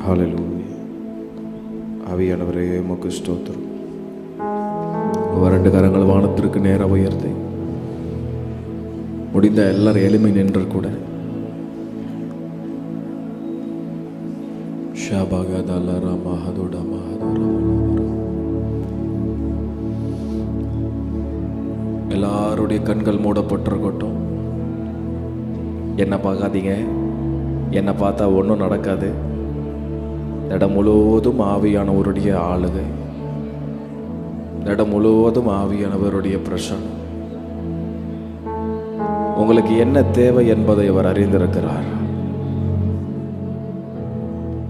ஹல்லேலூயா. ஆவியானவரே உமக்கு ஸ்தோத்திரம். ரெண்டு கரங்கள் வானத்திற்கு நேராக உயர்த்தி முடிந்த எல்லாரும் எளிமை நின்று கூட எல்லாருடைய கண்கள் மூடப்பட்டிருக்கட்டும். என்ன பார்க்காதீங்க, என்னை பார்த்தா ஒன்றும் நடக்காது. இடம் முழுவதும் ஆவியானவருடைய ஆளுகை, இடம் முழுவதும் ஆவியானவருடைய பிரசன்னம். உங்களுக்கு என்ன தேவை என்பதை அவர் அறிந்திருக்கிறார்.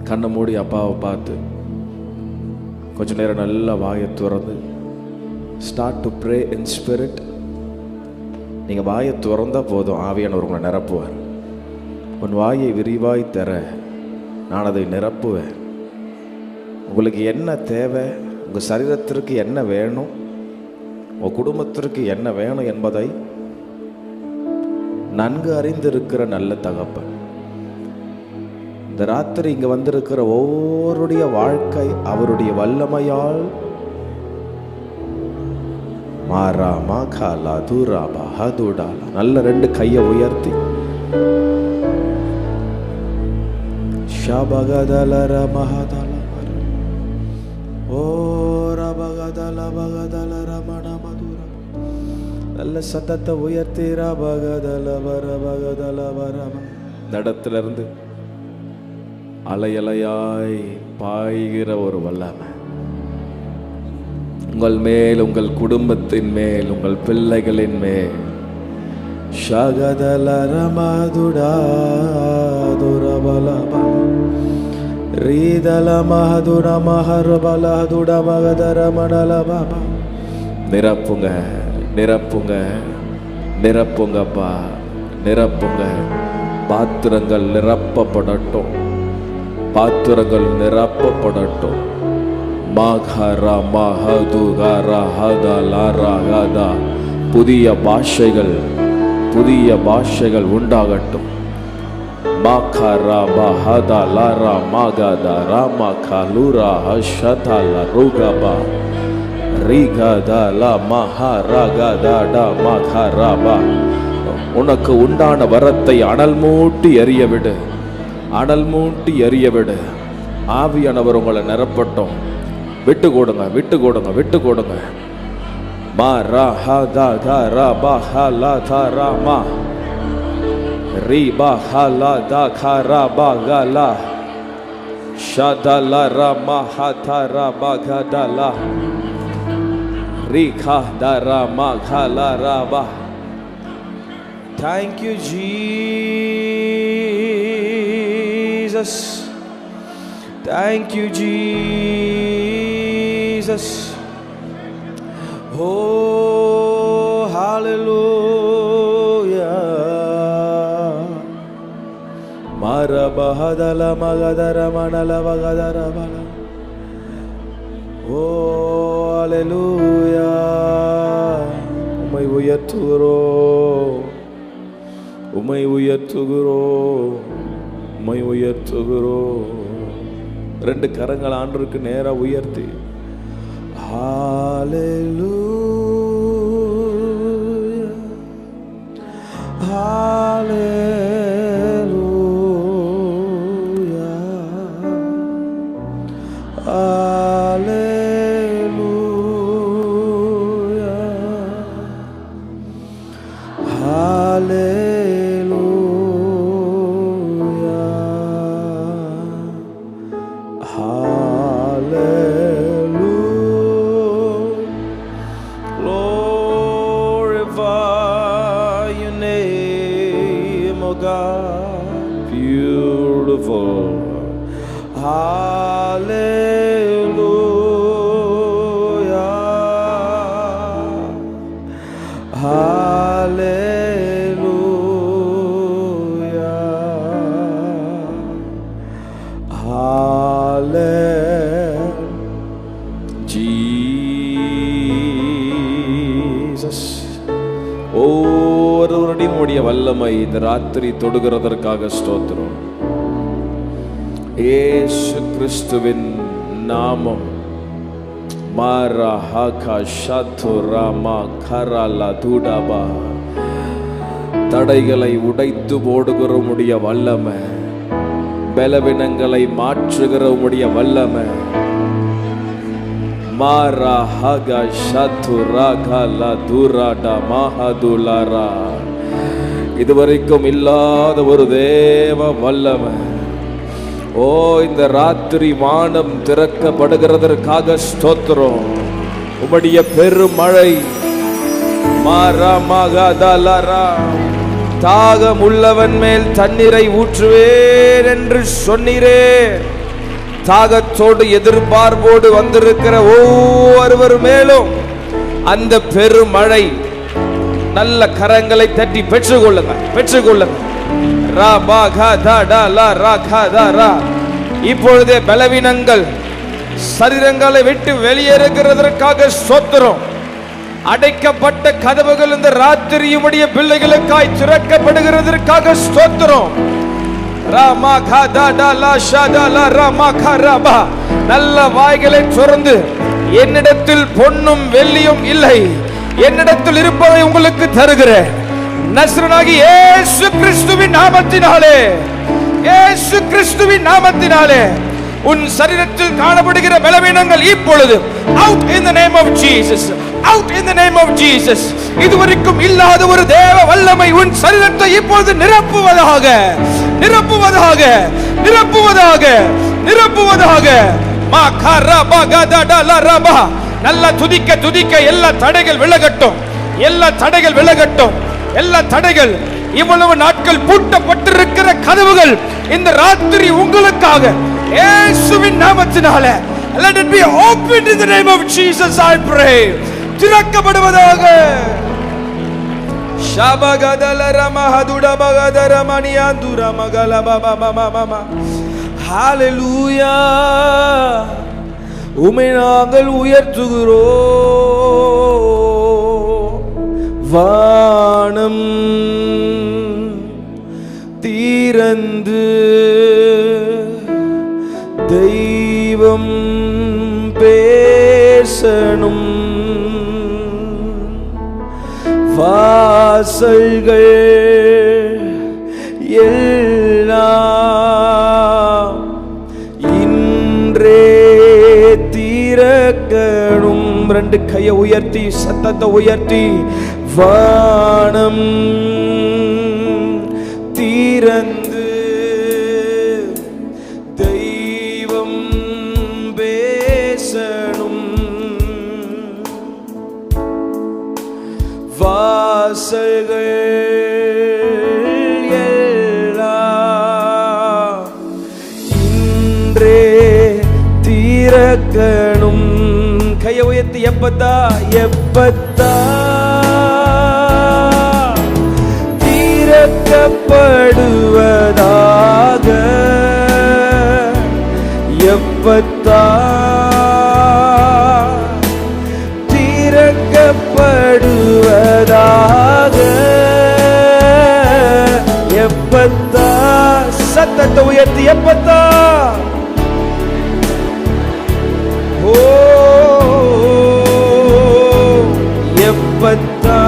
கண்ணை மூடி அப்பாவை பார்த்து கொஞ்ச நேரம் நல்லா வாயை திறந்து start to pray in spirit. நீங்கள் வாயை திறந்தா போதும், ஆவியானவர் உங்களை நிரப்புவார். உன் வாயை விரிவாய் தர, நான் அதை நிரப்புவேன். உங்களுக்கு என்ன தேவை, உங்கள் சரீரத்திற்கு என்ன வேணும், உங்கள் குடும்பத்திற்கு என்ன வேணும் என்பதை நன்கு அறிந்திருக்கிற நல்ல தகப்பன். இந்த ராத்திரி இங்கே வந்திருக்கிற ஒவ்வொருடைய வாழ்க்கை அவருடைய வல்லமையால் மாறா மாகாலா தூராபா ஹதுடாலா. நல்ல ரெண்டு கையை உயர்த்தி ஷபகதலர மஹதல ஓ ரபகதல பகதல ரமண மதுர. நல்ல சத்தத்தை உயர்த்தி ரபகதல வர பகதல வரம. இந்த இடத்துல இருந்து அலையலையாய் பாய்கிற ஒரு வல்லமை உங்கள் மேல், உங்கள் குடும்பத்தின் மேல், உங்கள் பிள்ளைகளின் மேல். ஷகதல ரமதுடா துரபலப ரீதல மஹதுட மஹர்பல துட மகதர மணல பாபா. நிரப்புங்க, நிரப்புங்க, நிரப்புங்கப்பா, நிரப்புங்க. பாத்திரங்கள் நிரப்பப்படட்டும், பாத்திரங்கள் நிரப்பப்படட்டும். மாகரா மஹதுகரா ஹதலரா ஹதா. புதிய பாஷைகள், புதிய பாஷைகள் உண்டாகட்டும். மாகரா பஹதலரா மகதா ராமா கலுரா ஹஷதல ருகபா ரிகதல மஹரகதட மகரபா. உனக்கு உண்டான வரத்தை அனல் மூட்டி எரிய விடு, அனல் மூட்டி எரிய விடு. ஆவியானவர் உங்களை நிரப்பட்டும். விட்டு கொடுங்க, விட்டு கொடுங்க, விட்டு கொடுங்க. மா ரா ஹ தா தா ரா பா ஹ லா தா ரா மா ரி பா ஹ லா தா கா ரா பா கா லா ஷ தா லா ரா மா ஹ தா ரா பா கா தா லா ரி கா தா ரா மா கா லா ரா பா. Thank you Jesus. Thank you Jesus. Oh hallelujah. Mara bahadala magadara manala vagadara bala. Oh hallelujah. உம்மை உயர்த்துகிறோம், உம்மை உயர்த்துகிறோம், உம்மை உயர்த்துகிறோம். ரெண்டு கரங்கள் ஆண்டவருக்கு நேரா உயர்த்தி ஹல்லேலூயா, ஹல்லேலூயா, ஹல்லேலூயா, ஹல்லேலூயா. Beautiful. Hallelujah. Hallelujah. Hallelujah. Jesus. ஒவ்வொருவருடைய வல்லமை இந்த ராத்திரி தொடுகிறதற்காக ஸ்தோத்திரம். இயேசு கிறிஸ்துவின் நாமம். தடைகளை உடைத்து போடுகிற உம்முடைய வல்லமை, பலவீனங்களை மாற்றுகிற உம்முடைய வல்லமை, இதுவரைக்கும் இல்லாத ஒரு தேவ வல்லமை. ஓ, இந்த ராத்திரி வானம் திறக்கப்படுகிறதற்காக ஸ்தோத்திரம். உம்முடைய பெருமழை, தாகம் உள்ளவன் மேல் தண்ணீரை ஊற்றுவேன் என்று சொன்னீரே. தாகத்தோடு எதிர்பார்ப்போடு வந்திருக்கிற ஒவ்வொருவர் மேலும் அந்த பெருமழை நல்ல கரங்களை தட்டி பெற்றுக்கொள்ளுங்க, பெற்றுக்கொள்ளுங்க. இப்பொழுதே பலவீனங்கள் சரீரங்களை விட்டு வெளியேறுகிறதற்காக ஸ்தோத்திரம். அடைக்கப்பட்ட கதவுகள் இந்த ராத்திரியுடைய பிள்ளைகளுக்காய் திறக்கப்படுகிறதற்காக ஸ்தோத்திரம். நல்ல வாய்களை திறந்து, என்னிடத்தில் பொன்னும் வெள்ளியும் இல்லை, என்னிடத்தில் இருப்பதை உங்களுக்கு தருகிறேன். நஸ்ரனாகி இயேசு கிறிஸ்துவின் நாமத்தினாலே, இயேசு கிறிஸ்துவின் நாமத்தினாலே உன் சரீரத்தில் காணப்படுகிற பலவீனங்கள் இப்பொழுது out in the name of Jesus, out in the name of Jesus. இதுவரைக்கும் இல்லாத ஒரு தேவ வல்லமை உன் சரீரத்தை இப்பொழுது நிரப்புவதாக, நிரப்புவதாக, நிரப்புவதாக, நிரப்புவதாக. நல்ல துதிக்க துதிக்க எல்லா தடைகள் விலகட்டும், எல்லா தடைகள் விலகட்டும், எல்லா தடைகள். இவ்வளவு நாட்கள் பூட்டப்பட்டிருக்கிற கதவுகள் இந்த ராத்திரி உங்களுக்காக இயேசுவின் நாமத்தினாலே let it be opened in the name of Jesus. I pray. திறக்கப்படுவதாக. ஹalleluya. உம்மை நாங்கள் உயர்த்துகிறோம். வானம் திறந்து தெய்வம் பேசணும். வாசல்கள் எல்லாம் இன்றே திறக்கணும். ரெண்டு கையை உயர்த்தி, சத்தத்தை உயர்த்தி, வானம் திறந்து தெய்வம் பேசணும். வாசல்கள் எல்லாம் இன்றே திறக்கணும். கையை உயர்த்தி, எப்பத்தா எப்பத்தா திறக்கப்படுவதாக, எப்பத்தா திறக்கப்படுவதாக, எப்பத்தா. சத்தத்தை உயர்த்தி, எப்பத்தா. ஓ, எப்பத்தா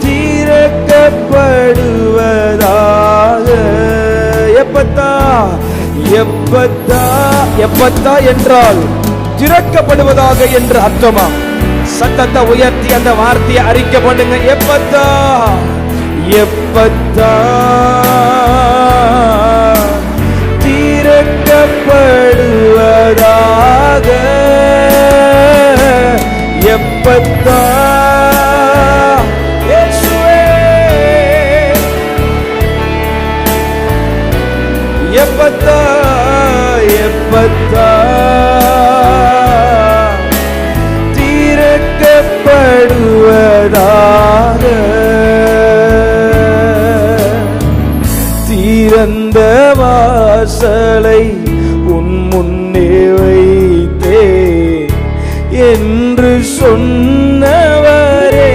திறக்கப்படுவதாக, எப்பத்தா. எப்பத்தா, எப்பத்தா என்றால் திறக்கப்படுவதாக என்று அர்த்தமா? சத்தத்தை உயர்த்தி அந்த வார்த்தையை அறிக்கை பண்ணுங்க. எப்பத்தா, எப்பத்தா திறக்கப்படுவதாக, எப்பத்தா. எப்பத்தா, எப்பத்தா திறக்கப்படுவதாக. திறந்த வாசலை உன் முன்னே வைத்தே என்று சொன்னவரே,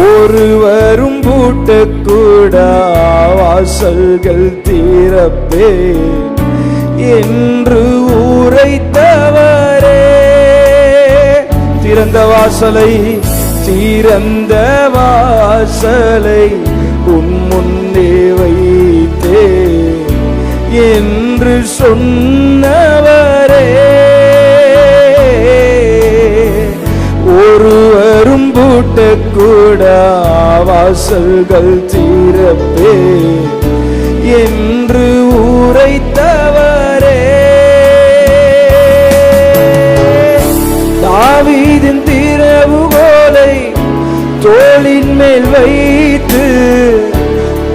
ஒருவரும் பூட்ட பூட்டக்கூட வாசல்கள் திறப்பே என்று உரைத்தவரே. திறந்த வாசலை உன் முன்னே வைத்தே என்று சொன்னவரே. ஒருவரும் பூட்டக்கூட வாசல்கள் திறப்பே என்று உரைத்தவரே. தாவீதின் திறவுகோலை தோளின் மேல் வைத்து,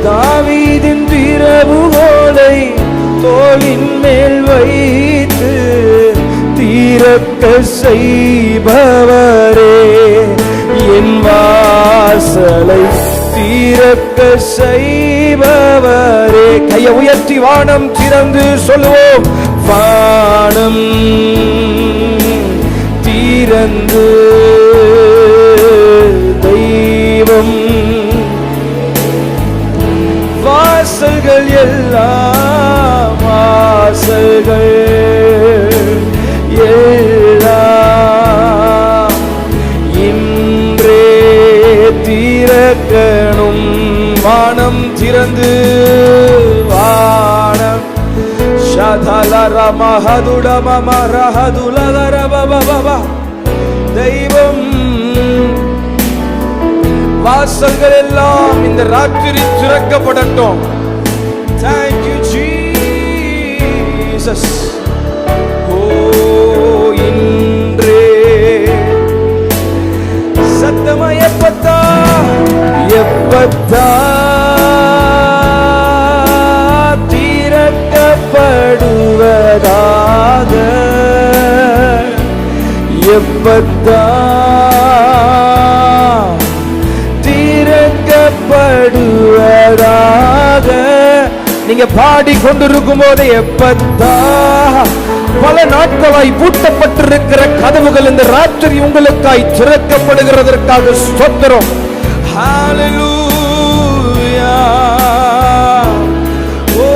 தாவீதின் திறவுகோலை தோளின் மேல் வைத்து திறக்க செய்பவரே. என் வாசலை திறக்க செய்பவரே. கையை உயர்த்தி வானம் திறந்து சொல்லுவோம். வானம் திறந்து தெய்வம் வாசல்கள் எல்லாம் வாசல்கள் எல்லாம் இன்றே திறக்கணும். வானம் திறந்து வானம் தெய்வம் வாசல்கள் எல்லாம் இந்த ராத்திரி திறக்கப்படட்டும். Thank you Jesus. ஓ இன்றே சத்தமா எப்பத்தா திறக்கப்படுவதாக, எப்பத்தா திறக்கப்படுவதாக. நீங்க பாடி கொண்டிருக்கும் போது எப்பத்தா பல நாட்களாய் பூட்டப்பட்டிருக்கிற கதவுகள் இந்த ராத்திரி உங்களுக்காய் திறக்கப்படுகிறதற்காக ஸ்தோத்திரம். ஹல்லேலூயா. ஓ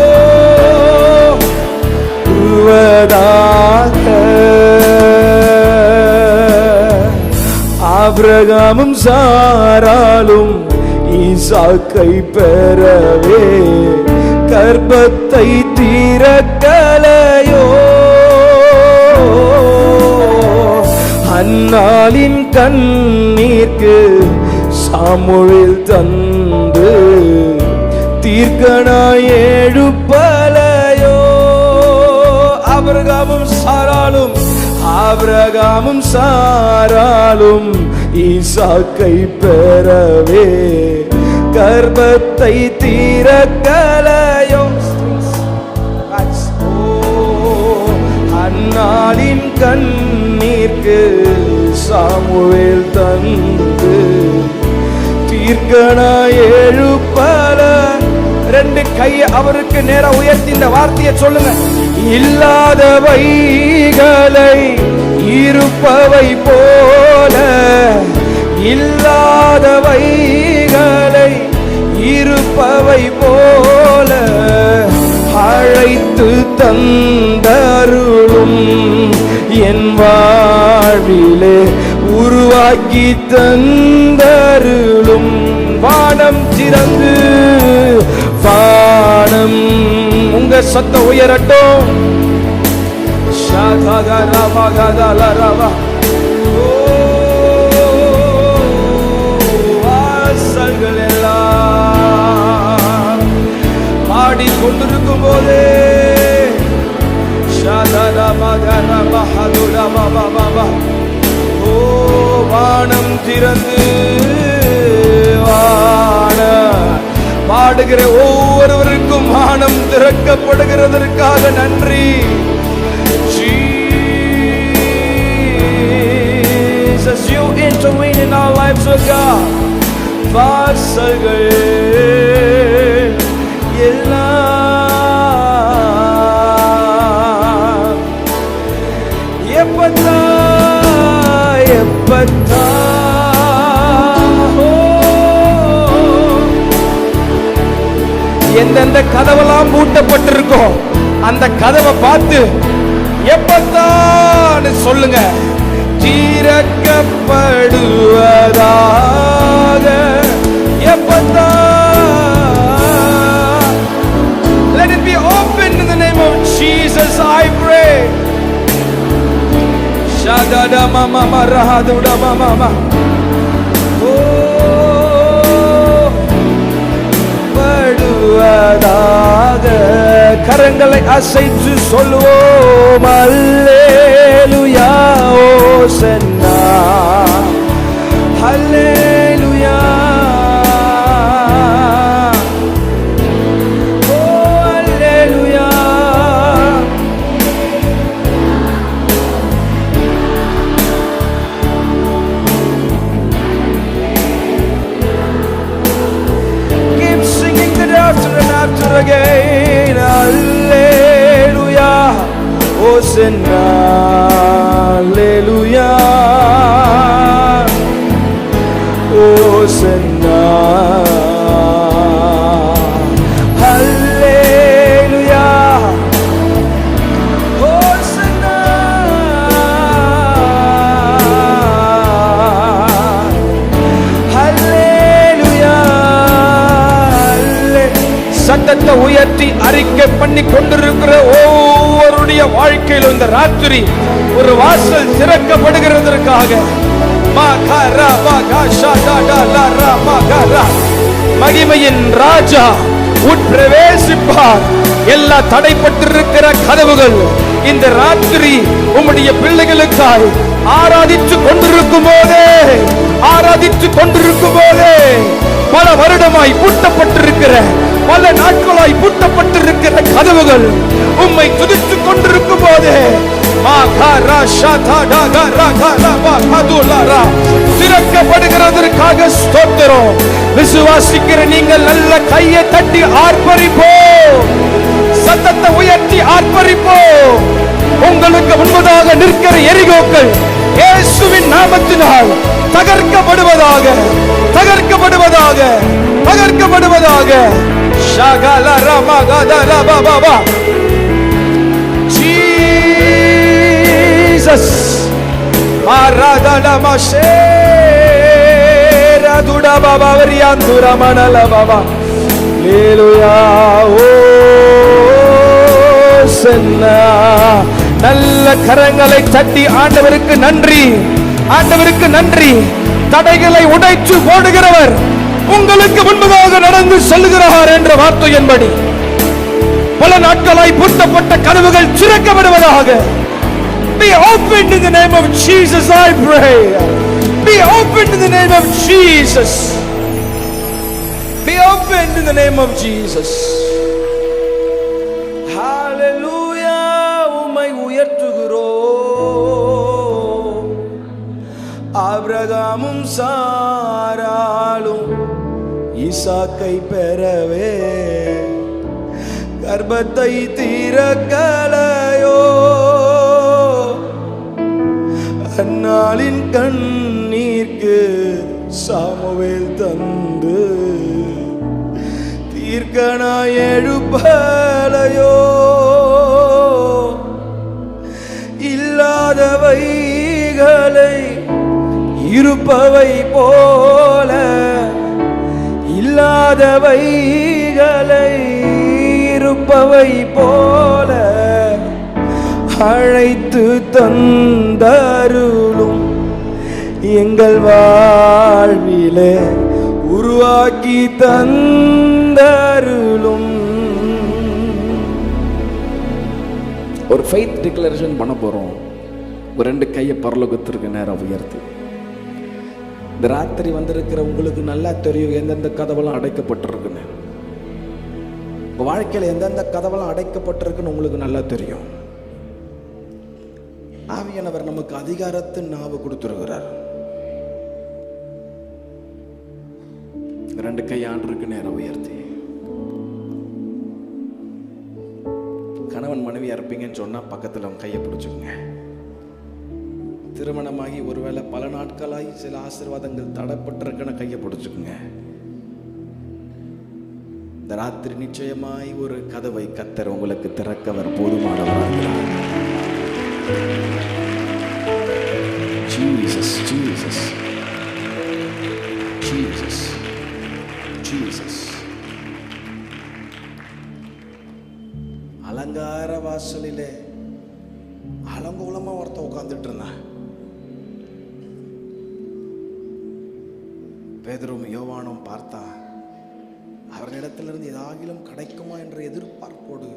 ஆபிரகாமும் சாராளும் ஈசாக்கை பெறவே கர்ப்பத்தை திறக்கலையோ. அன்னாளின் கண்ணீர்க்கு சாமுவேல் தந்து தீர்க்கனாய் எழுப்பலையோ. ஆபிரகாமும் சாராளும் ஈசாக்கை பெறவே கர்ப்பத்தை திறக்கலையோ. அன்னாளின் கண்ணீர்க்கு சாமுவேல் தந்து தீர்க்கனாய் எழுப்பல. ரெண்டு கையை அவருக்கு நேரா உயர்த்தி இந்த வார்த்தையை சொல்லுங்க. இல்லாதவைகளை இருப்பவை போல, இல்லாதவைகளை இருப்பவை போல அழைத்து தந்தருளும். என் வாழ்விலே உருவாக்கி தந்தருளும். வானம் திறந்து வானம் உங்க சத்தம் உயரட்டும். வாசல்கள் எல்லாம் பாடிக்கொண்டிருக்கும் போதே வானம் திறந்து பாடுகிற ஒவ்வொருவருக்கும் வானம் திறக்கப்படுகிறதற்காக நன்றி. Jesus, you intervene in our lives, oh God. வாசல்கள் எல்லாம் எப்பத்தா எப்பத்தா எந்தெந்த கதவெல்லாம் பூட்டப்பட்டிருக்கோம் அந்த கதவை பார்த்து எப்பத்தான் சொல்லுங்க, திறக்கப்படுவதாக. எப்பத்தான். Let it be open in the name of Jesus, I pray. Shadada mama marahaduda mama. படுவதாக. கரங்களை அசைத்து சொல்லுவோம், அல்லேலூயா ஓசன்னா, அல்லேலூயா, ஓ அல்லேலூயா. Keep singing that after and after again, Hallelujah, Hosanna, Hallelujah, Hosanna, Hallelujah, Hosanna, Hallelujah. சத்தத்தை உயர்த்தி அறிக்கை பண்ணி கொண்டிருக்கிற ஒவ்வொருடைய வாழ்க்கையிலும் இந்த ராத்திரி ஒரு வாசல் திறக்கப்படுகிறதற்காக மகிமையின் ராஜா உட்பிரவேசிப்பார். எல்லா தடைப்பட்டிருக்கிற கதவுகள் இந்த ராத்திரி உம்முடைய பிள்ளைகளுக்காய் ஆராதித்துக் கொண்டிருக்கும் போதே பல வருடமாய் பூட்டப்பட்டிருக்கிற, பல நாட்களாய் பூட்டப்பட்டிருக்கிற கதவுகள் உம்மை துதித்துக் கொண்டிருக்கும் போதே திறக்கப்படுகிறதற்காக ஸ்தோத்திரம். விசுவாசிக்கிற நீங்கள் நல்ல கையை தட்டி ஆர்ப்பரிப்போம், சத்தத்தை உயர்த்தி ஆர்ப்பரிப்போம். உங்களுக்கு முன்பதாக நிற்கிற எரிகோக்கள் இயேசுவின் நாமத்தினால் தகர்க்கப்படுவதாக, தகர்க்கப்படுவதாக, தகர்க்கப்படுவதாக. ஷகல ரமகதல பாபா ஜீசஸ் ஆராதன மஷேர துட பாபா வரியாந்துர மணல பாபா. ஹல்லேலூயா ஓசன்னா. நல்ல கரங்களை தட்டி ஆண்டவருக்கு நன்றி, ஆண்டவருக்கு நன்றி. தடைகளை உடைத்து போடுகிறவர் உங்களுக்கு முன்பதாக நடந்து செல்கிறார் என்ற வார்த்தையின்படி பல நாட்களாய் பூட்டப்பட்ட கதவுகள் திறக்கப்படுவதாக. Be opened in the name of Jesus, I pray. Be opened in the name of Jesus. Be opened in the name of Jesus. Hallelujah. உம்மை உயர்த்துகிறோம். ஆபிரகாமும் சாராளும் ஈசாக்கை பெறவே கர்ப்பத்தை திறக்கலையோ. அந்நாளின் கண்ணீர்க்கு சாமுவேல் தந்து தீர்க்கனாய் எழுப்பலையோ. இல்லாதவைகளை இருப்பவை போல, இல்லாதவைகளை இருப்பவை போல அழைத்து தந்தருளும். எங்கள் வாழ்விலே உருவாக்கி தந்தருளும். ஒரு ஃபெய்த் டிக்ளரேஷன் பண்ண போறோம். ஒரு 2 கையை பரலோகத்திற்கு நேரம் உயர்த்தி. இந்த ராத்திரி வந்திருக்கிற உங்களுக்கு நல்லா தெரியும் எந்தெந்த கதவெல்லாம் அடைக்கப்பட்டிருக்குன்னு. உங்க வாழ்க்கையில் எந்தெந்த கதவெல்லாம் அடைக்கப்பட்டிருக்குன்னு உங்களுக்கு நல்லா தெரியும். ஆவியானவர் நமக்கு அதிகாரத்தின் நாவு கொடுத்திருக்கிறார். 2 கை ஆண்டவருக்கு நேரம் உயர்த்தி. கணவன் மனைவியா இருப்பீங்கன்னு சொன்னா பக்கத்தில் அவங்க கையை பிடிச்சுக்கோங்க. திருமணமாகி ஒருவேளை பல நாட்களாகி சில ஆசீர்வாதங்கள் தடைப்பட்டிருக்குன்னு கையை பிடிச்சுக்குங்க. இந்த ராத்திரி நிச்சயமாய் ஒரு கதவை கர்த்தர் உங்களுக்கு திறக்கவர் போதுமானவராக. Jesus Jesus Jesus Jesus. அலங்கார வாசலிலே அலங்கோலமா ஒருத்த உட்கார்ந்துட்டு இருந்தான். பேதுரும் யோவானும் பார்த்தா அவர்களிடத்திலிருந்து ஏதாகிலும் கிடைக்குமா என்ற எதிர்பார்ப்போடு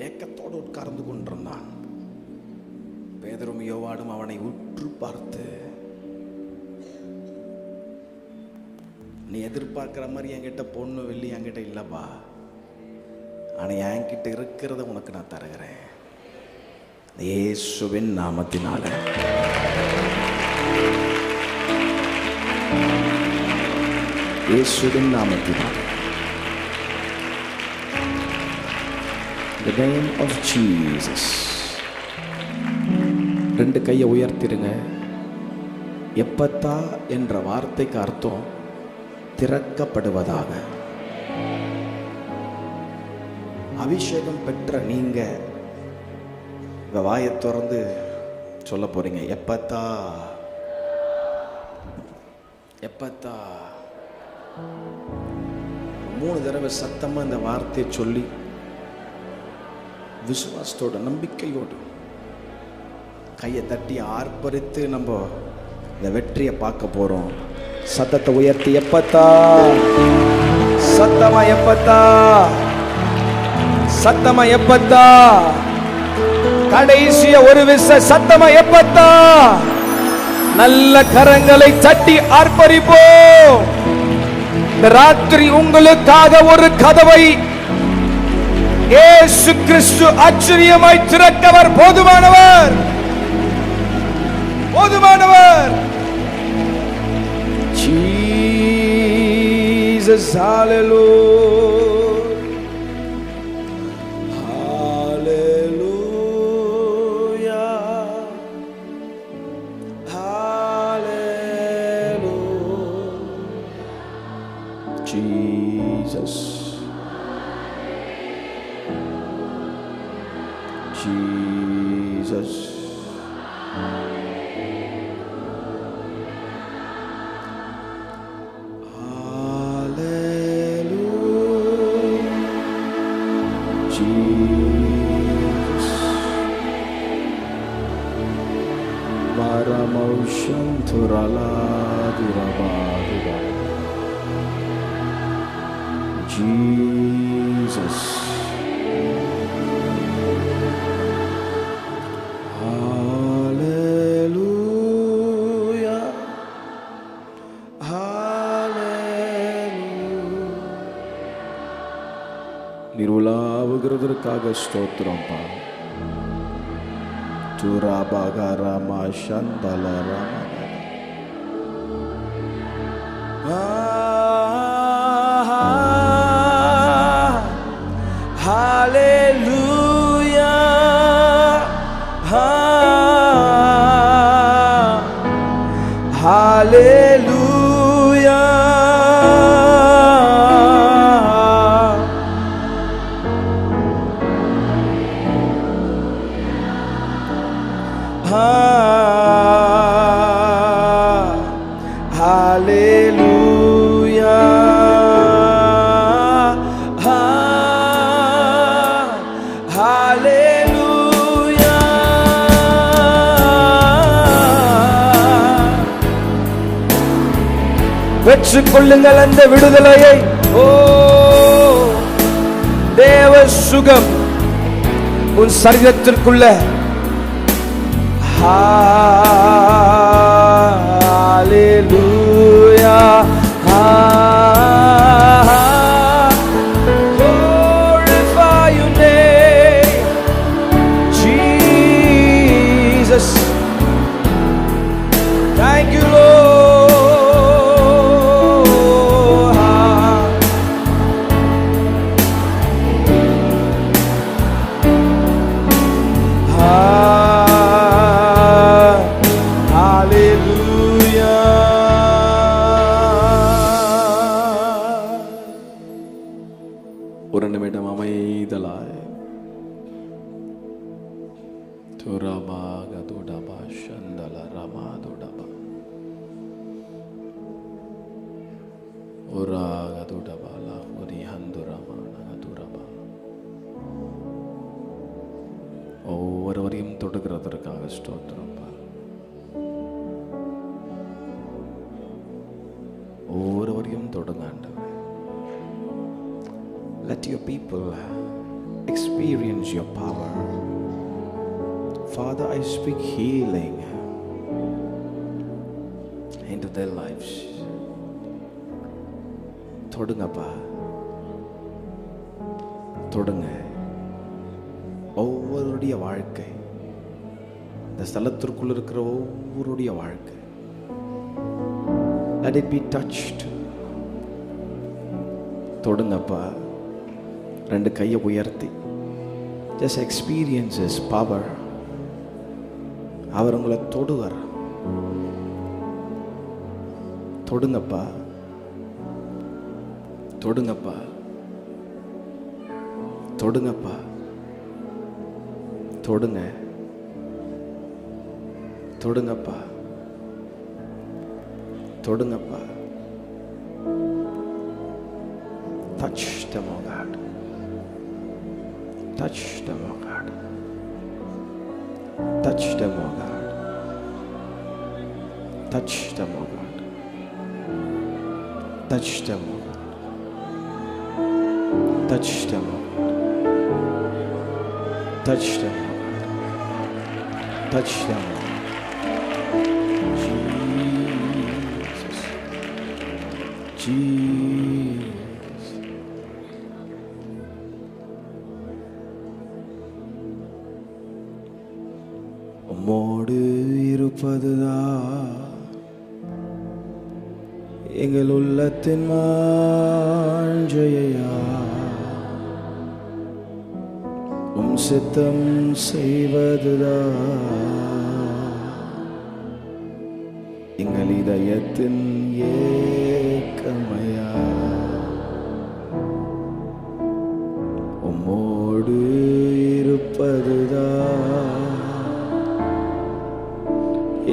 ஏக்கத்தோடு உட்கார்ந்து கொண்டிருந்தான். பேதுரும் யோவானும் அவனை உற்று பார்த்து, நீ எதிர்பார்க்கிற மாதிரி என்கிட்ட பொண்ணு வெள்ளி என்கிட்ட இல்லப்பா, ஆனா என்கிட்ட இருக்கிறத உனக்கு நான் தருகிறேன் இயேசுவின் நாமத்தினால. இயேசுவின் நாமத்தினால. The name of Jesus. ரெண்டு கையை உயர்த்திடுங்க. எப்பத்தா என்ற வார்த்தைக்கு அர்த்தம் திறக்கப்படுவதாக. அபிஷேகம் பெற்ற நீங்க வாயை திறந்து சொல்ல போறீங்க, எப்பத்தா எப்பத்தா. 3 தடவை சத்தமா இந்த வார்த்தையை சொல்லி விசுவாசத்தோட நம்பிக்கையோடு கையை தட்டி ஆர்ப்பரித்து நம்ம இந்த வெற்றியை பார்க்க போறோம். சத்தத்தை உயர்த்தி எப்பத்தா, சத்தமா எப்பத்தா, சத்தமா எப்பத்தா, கடைசிய ஒரு விசை சத்தமா எப்பத்தா. நல்ல கரங்களை தட்டி ஆர்ப்பரிப்போம். இந்த ராத்திரி உங்களுக்காக ஒரு கதவை இயேசு கிறிஸ்து ஆச்சரியமாய் திறக்கவர் போதுமானவர், போதுமானவர். Jesus, hallelujah, hallelujah, hallelujah. Jesus, Jesus. Jesus. Hallelujah. Hallelujah. நிருலாவுகிறதற்காக ஸ்தோத்திரம்பா. துராபகரமா சந்தலரமா. Hallelujah, hallelujah, பெற்றுக் கொள்ளுங்கள் அந்த விடுதலையை. ஓ தேவ சுகம் உன் சரீரத்திற்குள்ள. ஹalleluya, glorify your name Jesus. Thank you Lord. ஒரு நிமிடம் அமைதலாய் துரமாக சந்தல ரமாதுடபா ஒராகதுடபாலா ஒரி ஹந்துரமானதுரபா. ஒவ்வொருவரையும் தொடுகிறதற்காக ஸ்தோத்திரப்பா. ஒவ்வொருவரையும் தொடுங்க ஆண்டவரே. Let your people experience your power. Father, I speak healing into their lives. தொடுங்கப்பா, தொடுங்க. ஒவ்வொருடைய வாழ்க்கை, இந்த ஸ்தலத்திற்குள் இருக்கிற ஒவ்வொருடைய வாழ்க்கை, let it be touched. தொடுங்கப்பா. ரெண்டு கையை உயர்த்தி just experience his power. அவர் உங்களை தொடுவார். தொடுங்கப்பா, தொடுங்கப்பா, தொடுங்கப்பா, தொடுங்க, தொடுங்கப்பா, தொடுங்கப்பா. Touch them, oh God. Touch them, oh God. Touch them, oh God. Touch them, oh God. Touch them, oh God. Touch them, oh God. Touch them, oh God. Touch them, oh God. Jesus. Jesus. உம்மோடு இருப்பதுதான் எங்கள் உள்ளத்தின் வாஞ்சையா. உம் சித்தம் செய்வதுதான் எங்கள் இதயத்தின் ஏக்கமையா. உம்மோடு இருப்பதுதான்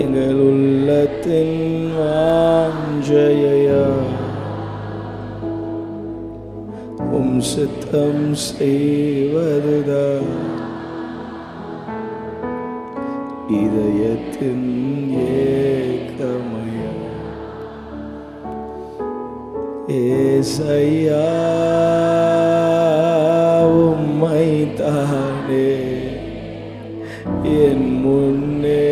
எங்கள் உள்ளத்தின் வாஞ்சையா. உம் சித்தம் செய்வதுதான் இதயத்தின் ஏக்கமையா. ஏசையா உம்மை தானே என் முன்னே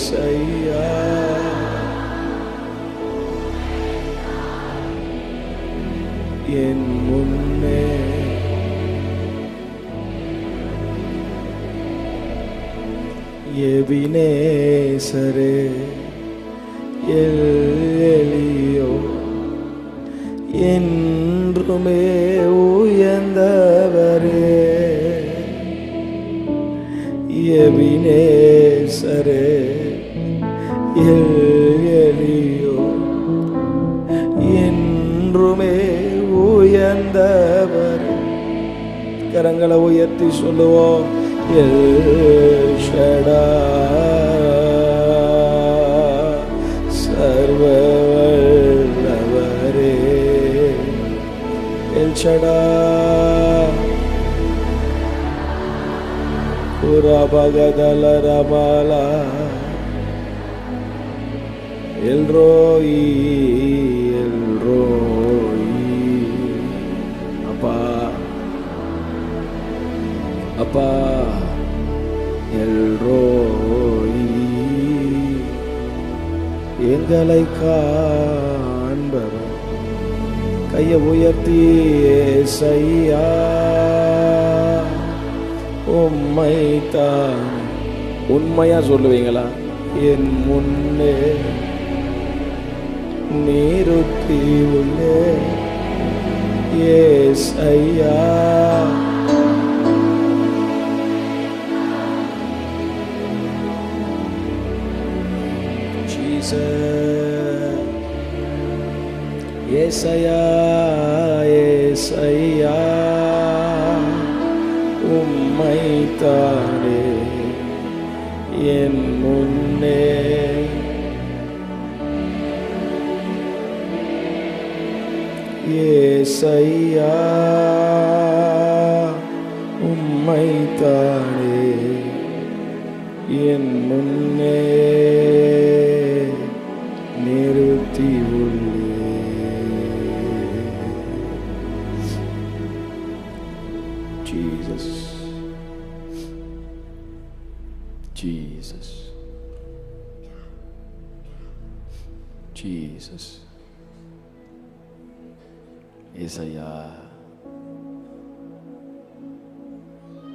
Isaiah, என் முன்னே எபினேசரே எலியோ என்றுமே உயர்ந்தவரே. எபினேசரே எலியோ என்றுமே உயர்ந்தவர். கரங்களை உயர்த்தி சொல்லுவோம். எல் ஷடாய் சர்வ வல்லவரே. எல் ஷடாய் புரபகதல ரபாலா எல் ரோயி எல் ரோயி. அப்பா அப்பா எல் ரோயி எங்களை காண காண்பவர். கையை உயர்த்தி ஏசையா உம்மைத்தான். உண்மையா சொல்லுவீங்களா? என் முன்னே நிறுத்தி உள்ளே ஏசையா. ஏசையா ஏசையா உம்மைத்தானே என் முன்னே ஏசையா உம்மைத்தானே என் முன்னே நிறுத்தி உள்ளே. Jesus, Jesus, Jesus. ஏசையா,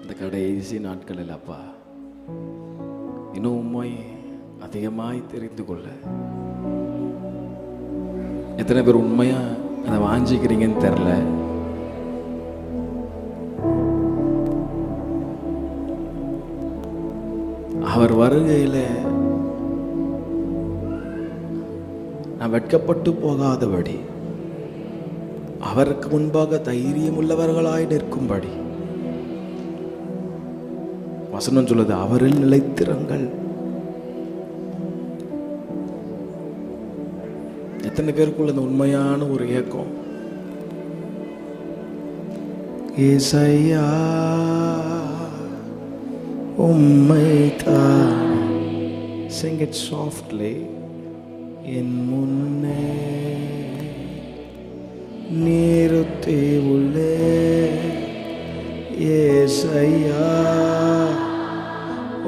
இந்த கடைசி நாட்களில் அப்பா இன்னும் உம்மை அதிகமாய் தெரிந்து கொள்ள எத்தனை பேர் உண்மையா அதை வாஞ்சிக்கிறீங்கன்னு தெரியல. அவர் வருகையில் நான் வெட்கப்பட்டு போகாதபடி, அவருக்கு முன்பாக தைரியம் உள்ளவர்களாய் நிற்கும்படி வசனம் சொல்லுது, அவரில் நிலைத்திருங்கள். எத்தனை பேருக்குள்ள இந்த உண்மையான ஒரு ஏக்கம்? ஏசையா உம்மைத்தான். Sing it softly. என் முன்னே நிறுத்தி உள்ளே ஏசையா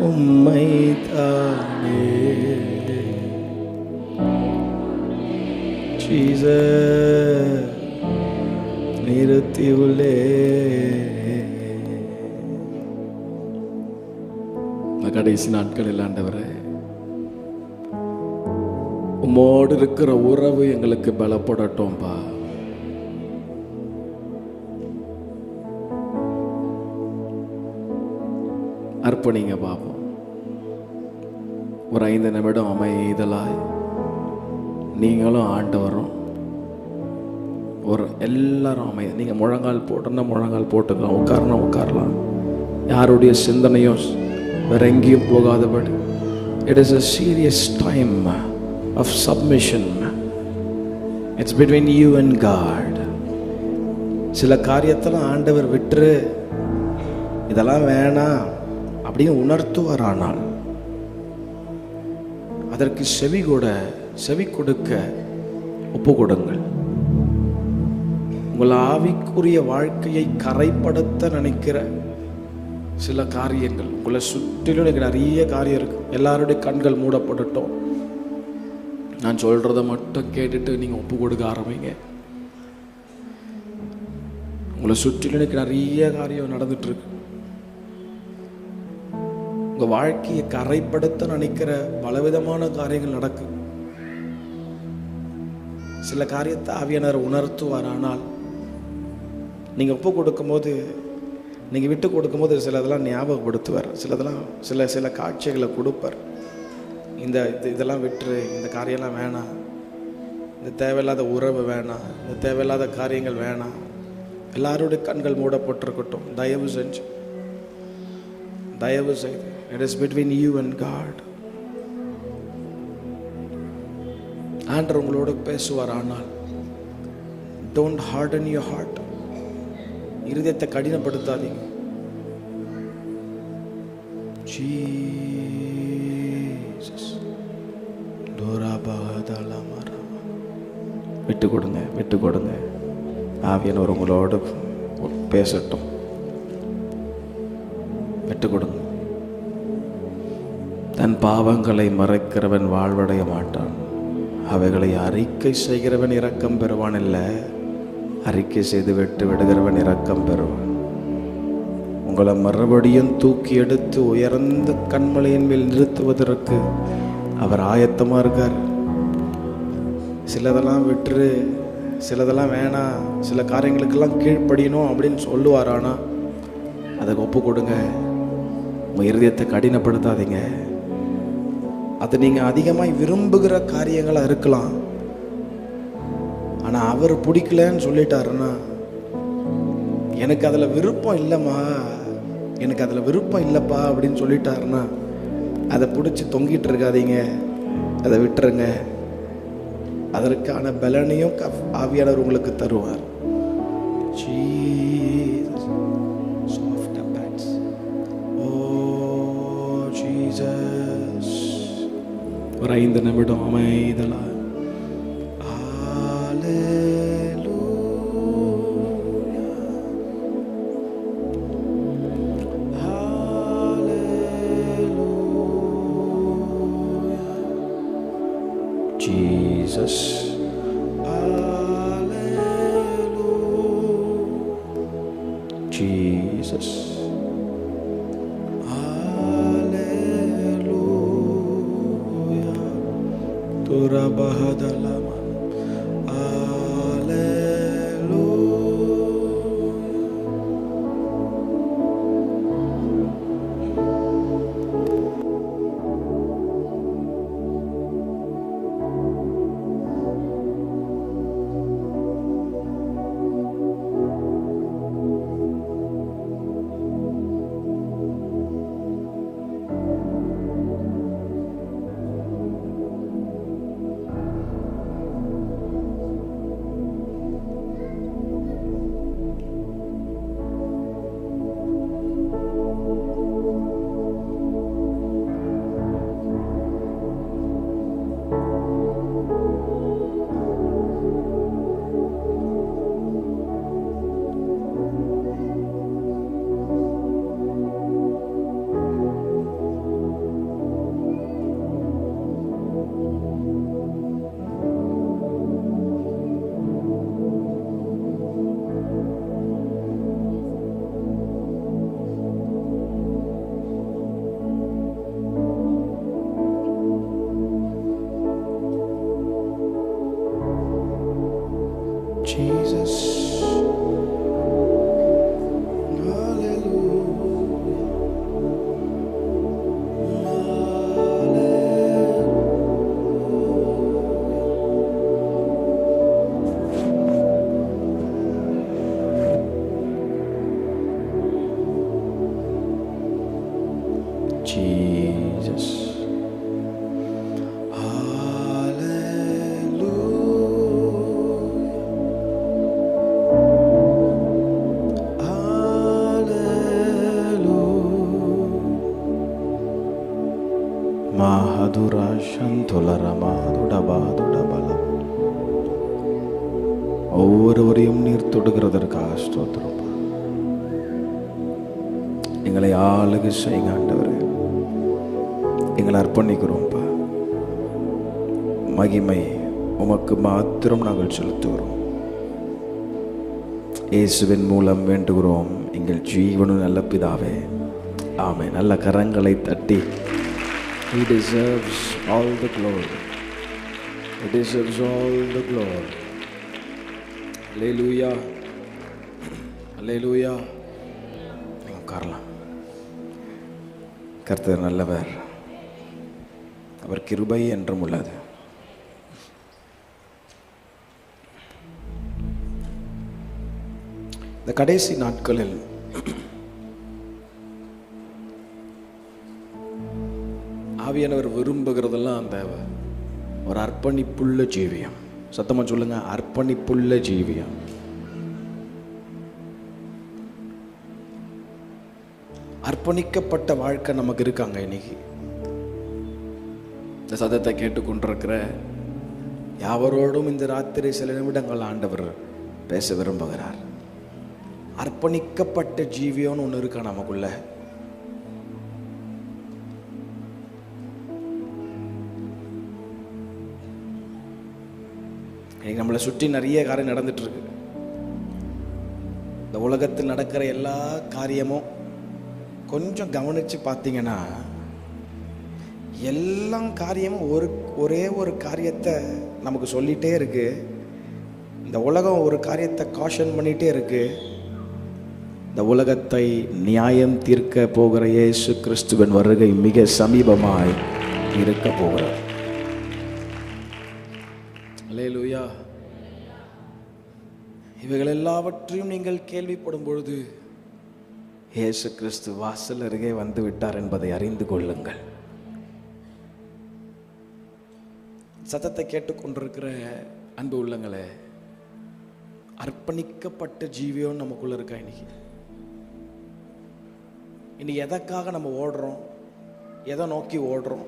உம்மைத்தானே. Jesus நிறுத்தி உள்ளே. கடைசி நாட்களில் ஆண்டவரே, உம்மோடு இருக்கிற உறவு எங்களுக்கு பலப்படட்டும்பா. அர்ப்பணிங்க பாப்போம். ஒரு 5 நிமிடம் அமைதலாய் நீங்களும் ஆண்டவரும் ஒரு எல்லாரும் அமைதி. நீங்கள் முழங்கால் போட்டோன்னா முழங்கால் போட்டுக்கலாம், உட்காரனா உட்காரலாம். யாருடைய சிந்தனையும் வேற எங்கேயும் போகாதபடி. It is a serious time of submission. It's between you and God. சில காரியத்தெல்லாம் ஆண்டவர் விட்டுரு, இதெல்லாம் வேணாம் அப்படின்னு உணர்த்துவார். ஆனால் அதற்கு செவி கொடுக்க ஒப்பு கொடுங்கள். உங்கள் ஆவிக்குரிய வாழ்க்கையை கரைப்படுத்த நினைக்கிற சில காரியங்கள் உங்களை சுற்றிலும் எனக்கு நிறைய காரியம் இருக்கு. எல்லாருடைய கண்கள் மூடப்படட்டும். நான் சொல்றதை மட்டும் கேட்டுட்டு நீங்க ஒப்பு கொடுக்க ஆரம்பிங்க. உங்களை சுற்றிலும் எனக்கு நிறைய காரியம் நடந்துட்டு இருக்கு. உங்க வாழ்க்கையை கரைப்படுத்த நினைக்கிற பலவிதமான காரியங்கள் நடக்கு. சில காரியத்தை ஆவியானவர் உணர்த்துவார். ஆனால் நீங்க ஒப்பு கொடுக்கும்போது, நீங்க விட்டு கொடுக்கும்போது சிலதெல்லாம் ஞாபகப்படுத்துவார். சில காட்சிகளை கொடுப்பார். இதெல்லாம் விட்டுரு, இந்த காரியம்லாம் வேணாம், இந்த தேவையில்லாத உறவு வேணாம், இந்த தேவையில்லாத காரியங்கள் வேணாம். எல்லாருடைய கண்கள் மூடப்பட்டிருக்கட்டும். தயவு செய்து it is between you and God. ஆண்டவர் உங்களோட பேசுவார். ஆனால் டோன்ட் ஹார்டன் யுவர் ஹார்ட். இருதயத்தை கடினப்படுத்தாதீங்க. விட்டு கொடுங்க. ஆவியானவர் உங்களோடு பேசட்டும். விட்டு கொடுங்க. தன் பாவங்களை மறைக்கிறவன் வாழ்வடைய மாட்டான். அவைகளை அறிக்கை செய்கிறவன் இரக்கம் பெறுவான் இல்லை, அறிக்கை செய்து விட்டு விடுகிறவன் இரக்கம் பெறுவான். உங்களை மறுபடியும் தூக்கி எடுத்து உயர்ந்த கண்மலையின் மேல் நிறுத்துவதற்கு அவர் ஆயத்தமாக இருக்கார். சிலதெல்லாம் விட்டுரு, சிலதெல்லாம் வேணாம், சில காரியங்களுக்கெல்லாம் கீழ்ப்படியணும் அப்படின்னு சொல்லுவார். ஆனால் அதுக்கு ஒப்பு கொடுங்க. உங்கள் இருதயத்தை கடினப்படுத்தாதீங்க. அது நீங்கள் அதிகமாக விரும்புகிற காரியங்களாக இருக்கலாம். ஆனால் அவர் பிடிக்கலன்னு சொல்லிட்டாருன்னா, எனக்கு அதில் விருப்பம் இல்லைம்மா, எனக்கு அதில் விருப்பம் இல்லைப்பா அப்படின்னு சொல்லிட்டாருன்னா, அதை பிடிச்சி தொங்கிட்டு இருக்காதீங்க, அதை விட்டுருங்க. அதற்கான பலனையும் ஆவியானவர் உங்களுக்கு தருவார். ஒரு 5 நிமிடம் அமைதலா Jesus. Jesus. Turabahadalama. Jesus. Jesus. ஒவ்வொருவரையும் நீர் தொடுகிறதற்காக ஸ்தோத்திரம். எங்களை ஆளுகை செய்யுங்க ஆண்டவரே. எங்களை அர்ப்பணிக்கிறோம்ப்பா. மகிமை உமக்கு மாத்திரம் நாங்கள் செலுத்துகிறோம். இயேசுவின் மூலம் வேண்டுகிறோம் எங்கள் ஜீவனும் நல்ல பிதாவே, ஆமென். நல்ல கரங்களை தட்டி He deserves all the glory. He deserves all the glory. Hallelujah. Hallelujah. உட்காரலாம். கர்த்தர் நல்லவர், அவர் கிருபை என்றும் உள்ளது. இந்த கடைசி நாட்களில் ஆவியானவர் விரும்புகிறதெல்லாம் அந்த ஒரு அர்ப்பணிப்புள்ள ஜீவியம். சத்தமா சொல்லுங்க, அர்ப்பணிப்புள்ள ஜீவியம். அர்ப்பணிக்கப்பட்ட வாழ்க்கை நமக்கு இருக்காங்க. இன்னைக்கு இந்த சத்தத்தை கேட்டுக்கொண்டிருக்கிற யாவரோடும் இந்த ராத்திரி சில நிமிடங்கள் ஆண்டவர் பேச விரும்புகிறார். அர்ப்பணிக்கப்பட்ட ஜீவியம்னு ஒன்று இருக்கா நமக்குள்ள. இன்னைக்கு நம்மளை சுற்றி நிறைய காரியம் நடந்துட்டு இருக்கு. இந்த உலகத்தில் நடக்கிற எல்லா காரியமும் கொஞ்சம் கவனித்து பார்த்தீங்கன்னா எல்லா காரியமும் ஒரே ஒரு காரியத்தை நமக்கு சொல்லிகிட்டே இருக்கு. இந்த உலகம் ஒரு காரியத்தை காஷன் பண்ணிகிட்டே இருக்கு. இந்த உலகத்தை நியாயம் தீர்க்க போகிற இயேசு கிறிஸ்துவின் வருகை மிக சமீபமாய் இருக்க போகிறார். அல்லேலூயா. இவைகள் எல்லாவற்றையும் நீங்கள் கேள்விப்படும் பொழுது இயேசு கிறிஸ்து வாசல் அருகே வந்து விட்டார் என்பதை அறிந்து கொள்ளுங்கள். சத்தத்தை கேட்டுக்கொண்டிருக்கிற அன்பு உள்ளங்களே, அர்ப்பணிக்கப்பட்ட ஜீவியம் நமக்குள்ள இருக்கா? இன்னைக்கு எதற்காக நம்ம ஓடுறோம்? எதை நோக்கி ஓடுறோம்?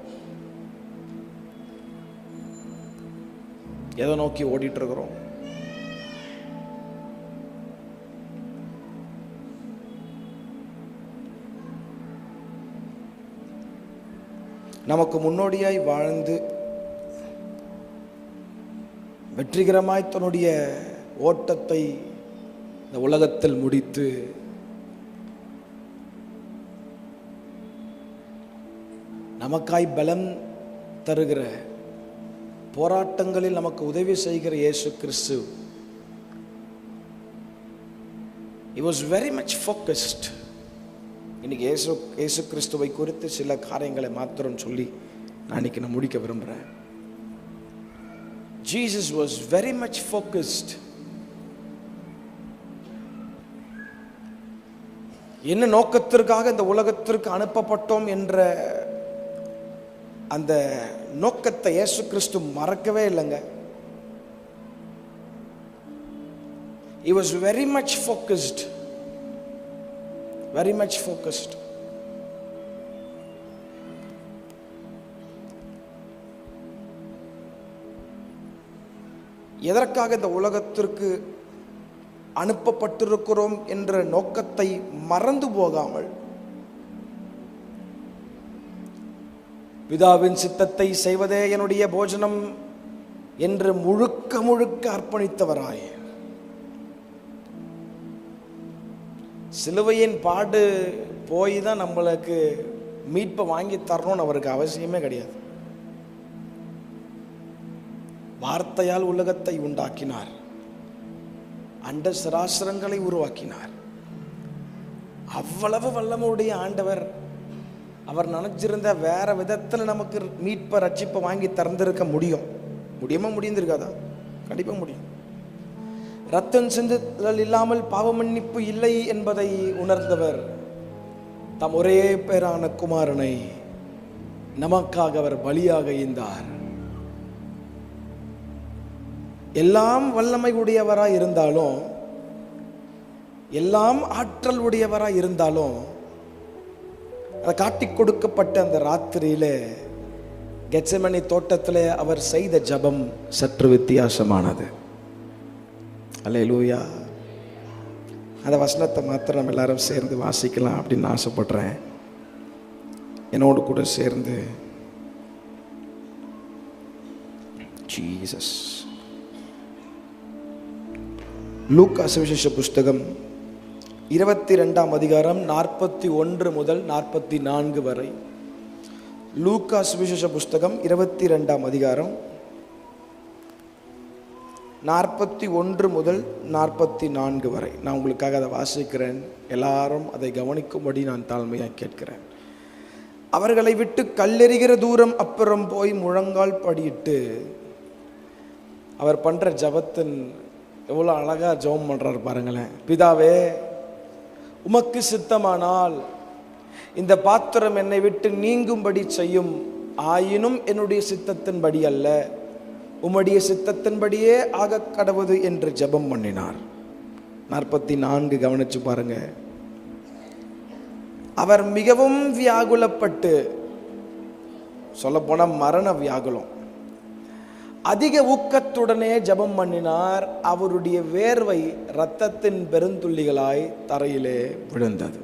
எதை நோக்கி ஓடிட்டு இருக்கிறோம்? நமக்கு முன்னோடியாய் வாழ்ந்து வெற்றிகரமாய் தன்னுடைய ஓட்டத்தை இந்த உலகத்தில் முடித்து நமக்காய் பலம் தருகிற போராட்டங்களில் நமக்கு உதவி செய்கிற இயேசு கிறிஸ்து, he was very much focused. இன்னைக்கு இயேசு கிறிஸ்துவை குறித்து சில காரியங்களை மாத்திரம் சொல்லி நான் இன்னைக்கு முடிக்க விரும்புகிறேன். Jesus was very much focused. என்ன நோக்கத்திற்காக இந்த உலகத்திற்கு அனுப்பப்பட்டோம் என்ற அந்த நோக்கத்தை இயேசு கிறிஸ்து மறக்கவே இல்லைங்க. He was very much focused. Very much focused. எதற்காக இந்த உலகத்திற்கு அனுப்பப்பட்டிருக்கிறோம் என்ற நோக்கத்தை மறந்து போகாமல் பிதாவின் சித்தத்தை செய்வதே என்னுடைய போஜனம் என்று முழுக்க முழுக்க அர்ப்பணித்தவராய், சிலுவையின் பாடு போய் தான் நம்மளுக்கு மீட்பை வாங்கி தரணும்னு அவருக்கு அவசியமே கிடையாது. வார்த்தையால் உலகத்தை உண்டாக்கினார், அண்ட சராசரங்களை உருவாக்கினார். அவ்வளவு வல்லமையுடைய ஆண்டவர் அவர் நினைச்சிருந்த வேற விதத்தில் நமக்கு மீட்பை ரட்சிப்பை வாங்கி திறந்திருக்க முடிந்திருக்காதா? கண்டிப்பாக முடியும். ரத்தம் சிந்துதல் இல்லாமல் பாவ மன்னிப்பு இல்லை என்பதை உணர்ந்தவர் தம் ஒரே பேரான குமாரனை நமக்காக அவர் பலியாக ஈந்தார். எல்லாம் வல்லமை உடையவராய் இருந்தாலும், எல்லாம் ஆற்றல் உடையவராய் இருந்தாலும், அதை காட்டி கொடுக்கப்பட்ட அந்த ராத்திரியில கெத்செமனி தோட்டத்தில் அவர் செய்த ஜெபம் சற்று வித்தியாசமானது. அல்லேலூயா. அந்த வசனத்தை மாத்திரம் நம்ம எல்லாரும் சேர்ந்து வாசிக்கலாம் அப்படின்னு ஆசைப்படுறேன். என்னோடு கூட சேர்ந்து ஜீசஸ். லூக்கா சுவிசேஷ புஸ்தகம் 22ஆம் அதிகாரம் 41 முதல் 44 வரை. லூக்கா சுவிசேஷ புஸ்தகம் 22ஆம் அதிகாரம் 41 முதல் 44 வரை. நான் உங்களுக்காக அதை வாசிக்கிறேன். எல்லாரும் அதை கவனிக்கும்படி நான் தாழ்மையாக கேட்கிறேன். அவர்களை விட்டு கல்லெறிகிற தூரம் அப்புறம் போய் முழங்கால் படியிட்டு அவர் பண்ற ஜபத்தின் எவ்வளோ அழகா ஜெபம் பண்றாரு பாருங்களேன். பிதாவே, உமக்கு சித்தமானால் இந்த பாத்திரம் என்னை விட்டு நீங்கும்படி செய்யும், ஆயினும் என்னுடைய சித்தத்தின்படி அல்ல, உம்முடைய சித்தத்தின்படியே ஆக கடவுது என்று ஜெபம் பண்ணினார். 44 கவனிச்சு பாருங்க. அவர் மிகவும் வியாகுலப்பட்டு, சொல்ல போன மரண வியாகுலம், அதிக ஊக்கத்துடனே ஜெபம் பண்ணினார். அவருடைய வேர்வை இரத்தத்தின் பெருந்துள்ளிகளாய் தரையிலே விழுந்தது.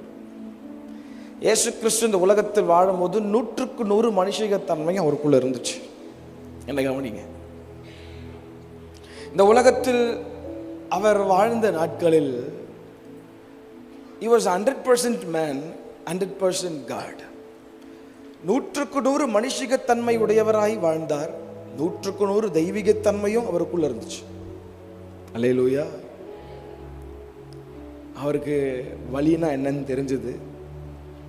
இயேசு கிறிஸ்து இந்த உலகத்தில் வாழும்போது 100க்கு 100 மனுஷத்தன்மை அவருக்குள்ள இருந்துச்சு. என்ன கவனிங்க. இந்த உலகத்தில் அவர் வாழ்ந்த நாட்களில் he was 100% man, 100% God. 100% மனுஷிகத்தன்மை உடையவராய் வாழ்ந்தார். 100% தெய்வீகத்தன்மையும் அவருக்குள்ள இருந்துச்சு. அல்லேலூயா. அவருக்கு வலினா என்னன்னு தெரிஞ்சது,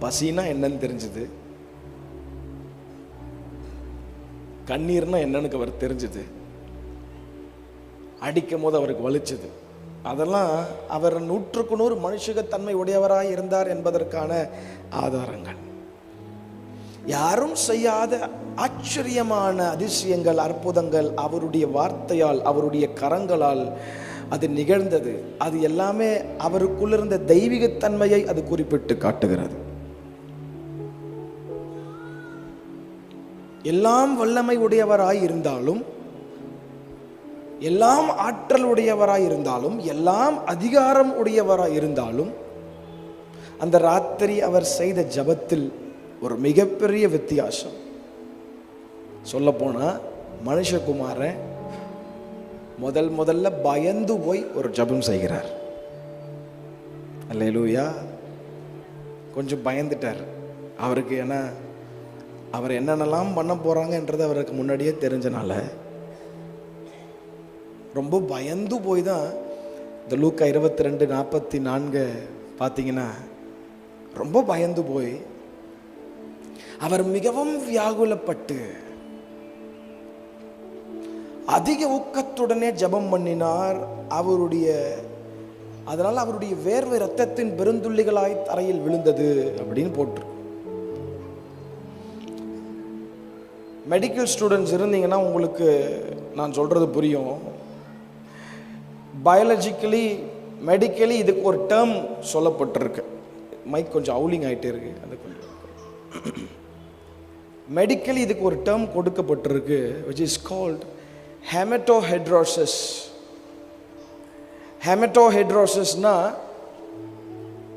பசினா என்னன்னு தெரிஞ்சது, கண்ணீர்னா என்னன்னு அவர் தெரிஞ்சது, அடிக்கும் போது அவருக்கு வலிச்சது. அதெல்லாம் அவர் 100% மனுஷகத்தன்மை உடையவராய் இருந்தார் என்பதற்கான ஆதாரங்கள். யாரும் செய்யாத ஆச்சரியமான அதிசயங்கள், அற்புதங்கள் அவருடைய வார்த்தையால், அவருடைய கரங்களால் அது நிகழ்ந்தது. அது எல்லாமே அவருக்குள்ள இருந்த தெய்வீகத்தன்மையை அது குறிப்பிட்டு காட்டுகிறது. எல்லாம் வல்லமை உடையவராய் இருந்தாலும், எல்லாம் ஆற்றல் உடையவராய் இருந்தாலும், எல்லாம் அதிகாரம் உடையவராய் இருந்தாலும், அந்த ராத்திரி அவர் செய்த ஜபத்தில் ஒரு மிகப்பெரிய வித்தியாசம். சொல்ல போனா மனுஷகுமாரன் முதல்ல பயந்து போய் ஒரு ஜபம் செய்கிறார். அல்லேலூயா. கொஞ்சம் பயந்துட்டார் அவருக்கு. ஏன்னா அவர் என்னென்னலாம் பண்ண போறாங்கன்றது அவருக்கு முன்னாடியே தெரிஞ்சனால ரொம்ப பயந்து போய் தான் இந்த லூக்கா 22:44 பார்த்தீங்கன்னா ரொம்ப பயந்து போய் அவர் மிகவும் வியாகுலப்பட்டு அதிக ஊக்கத்துடனே ஜெபம் பண்ணினார். அதனால அவருடைய வேர்வை ரத்தத்தின் பெருந்துள்ளிகளாய் தரையில் விழுந்தது அப்படின்னு போட்டு. மெடிக்கல் ஸ்டூடெண்ட்ஸ் இருந்தீங்கன்னா உங்களுக்கு நான் சொல்றது புரியும். பயாலஜிக்கலி, மெடிக்கலி இதுக்கு ஒரு டேர்ம் சொல்லப்பட்டிருக்கு. மைக் கொஞ்சம் அவுலிங் ஆகிட்டே இருக்கு, அது கொஞ்சம். மெடிக்கலி இதுக்கு ஒரு டேர்ம் கொடுக்கப்பட்டிருக்கு, which is called hematohidrosis. Hematohidrosis na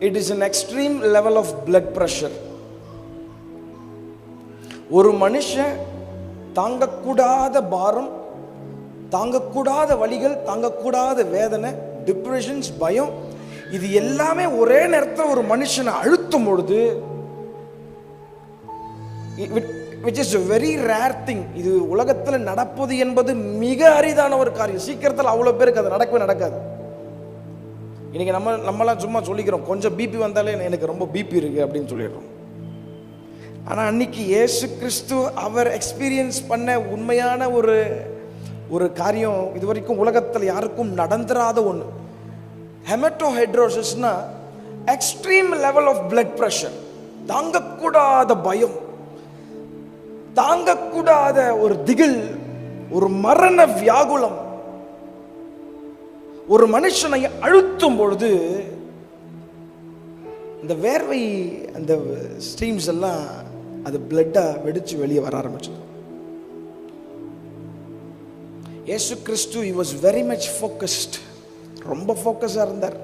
it is an extreme level of blood pressure. ஒரு மனுஷன் தாங்கக்கூடாத பாரம், தாங்கக்கூடாத வலிகள், தாங்கக்கூடாத வேதனை, டிப்ரெஷன்ஸ், பயம், இது எல்லாமே ஒரே நேரத்தில் ஒரு மனுஷனை அழுத்தும் பொழுது, which is a very rare thing. இது உலகத்தில் நடப்பது என்பது மிக அரிதான ஒரு காரியம். சீக்கிரத்தில் அவ்வளோ பேருக்கு அது நடக்கவே நடக்காது. இன்னைக்கு நம்மளாம் சும்மா சொல்லிக்கிறோம், கொஞ்சம் பிபி வந்தாலே எனக்கு ரொம்ப பிபி இருக்கு அப்படின்னு சொல்லிடுறோம். ஆனால் அன்னைக்கு இயேசு கிறிஸ்து அவர் எக்ஸ்பீரியன்ஸ் பண்ண உண்மையான ஒரு காரியம் இது வரைக்கும் உலகத்தில் யாருக்கும் நடந்துராத ஒன்று. ஹெமட்டோஹைட்ரோசிஸ்னா extreme level of blood pressure, தாங்கக்கூடாத பயம், தாங்கக்கூடாத ஒரு திகில், ஒரு மரண வியாகுலம் ஒரு மனுஷனை அழுத்தும் பொழுது இந்த வேர்வை, அந்த ஸ்ட்ரீம்ஸ் எல்லாம் அது பிளட்டா வெடிச்சு வெளியே வர ஆரம்பிச்சது. இயேசு கிறிஸ்து he was very much focused. ரொம்ப ஃபோக்கஸாக இருந்தார்,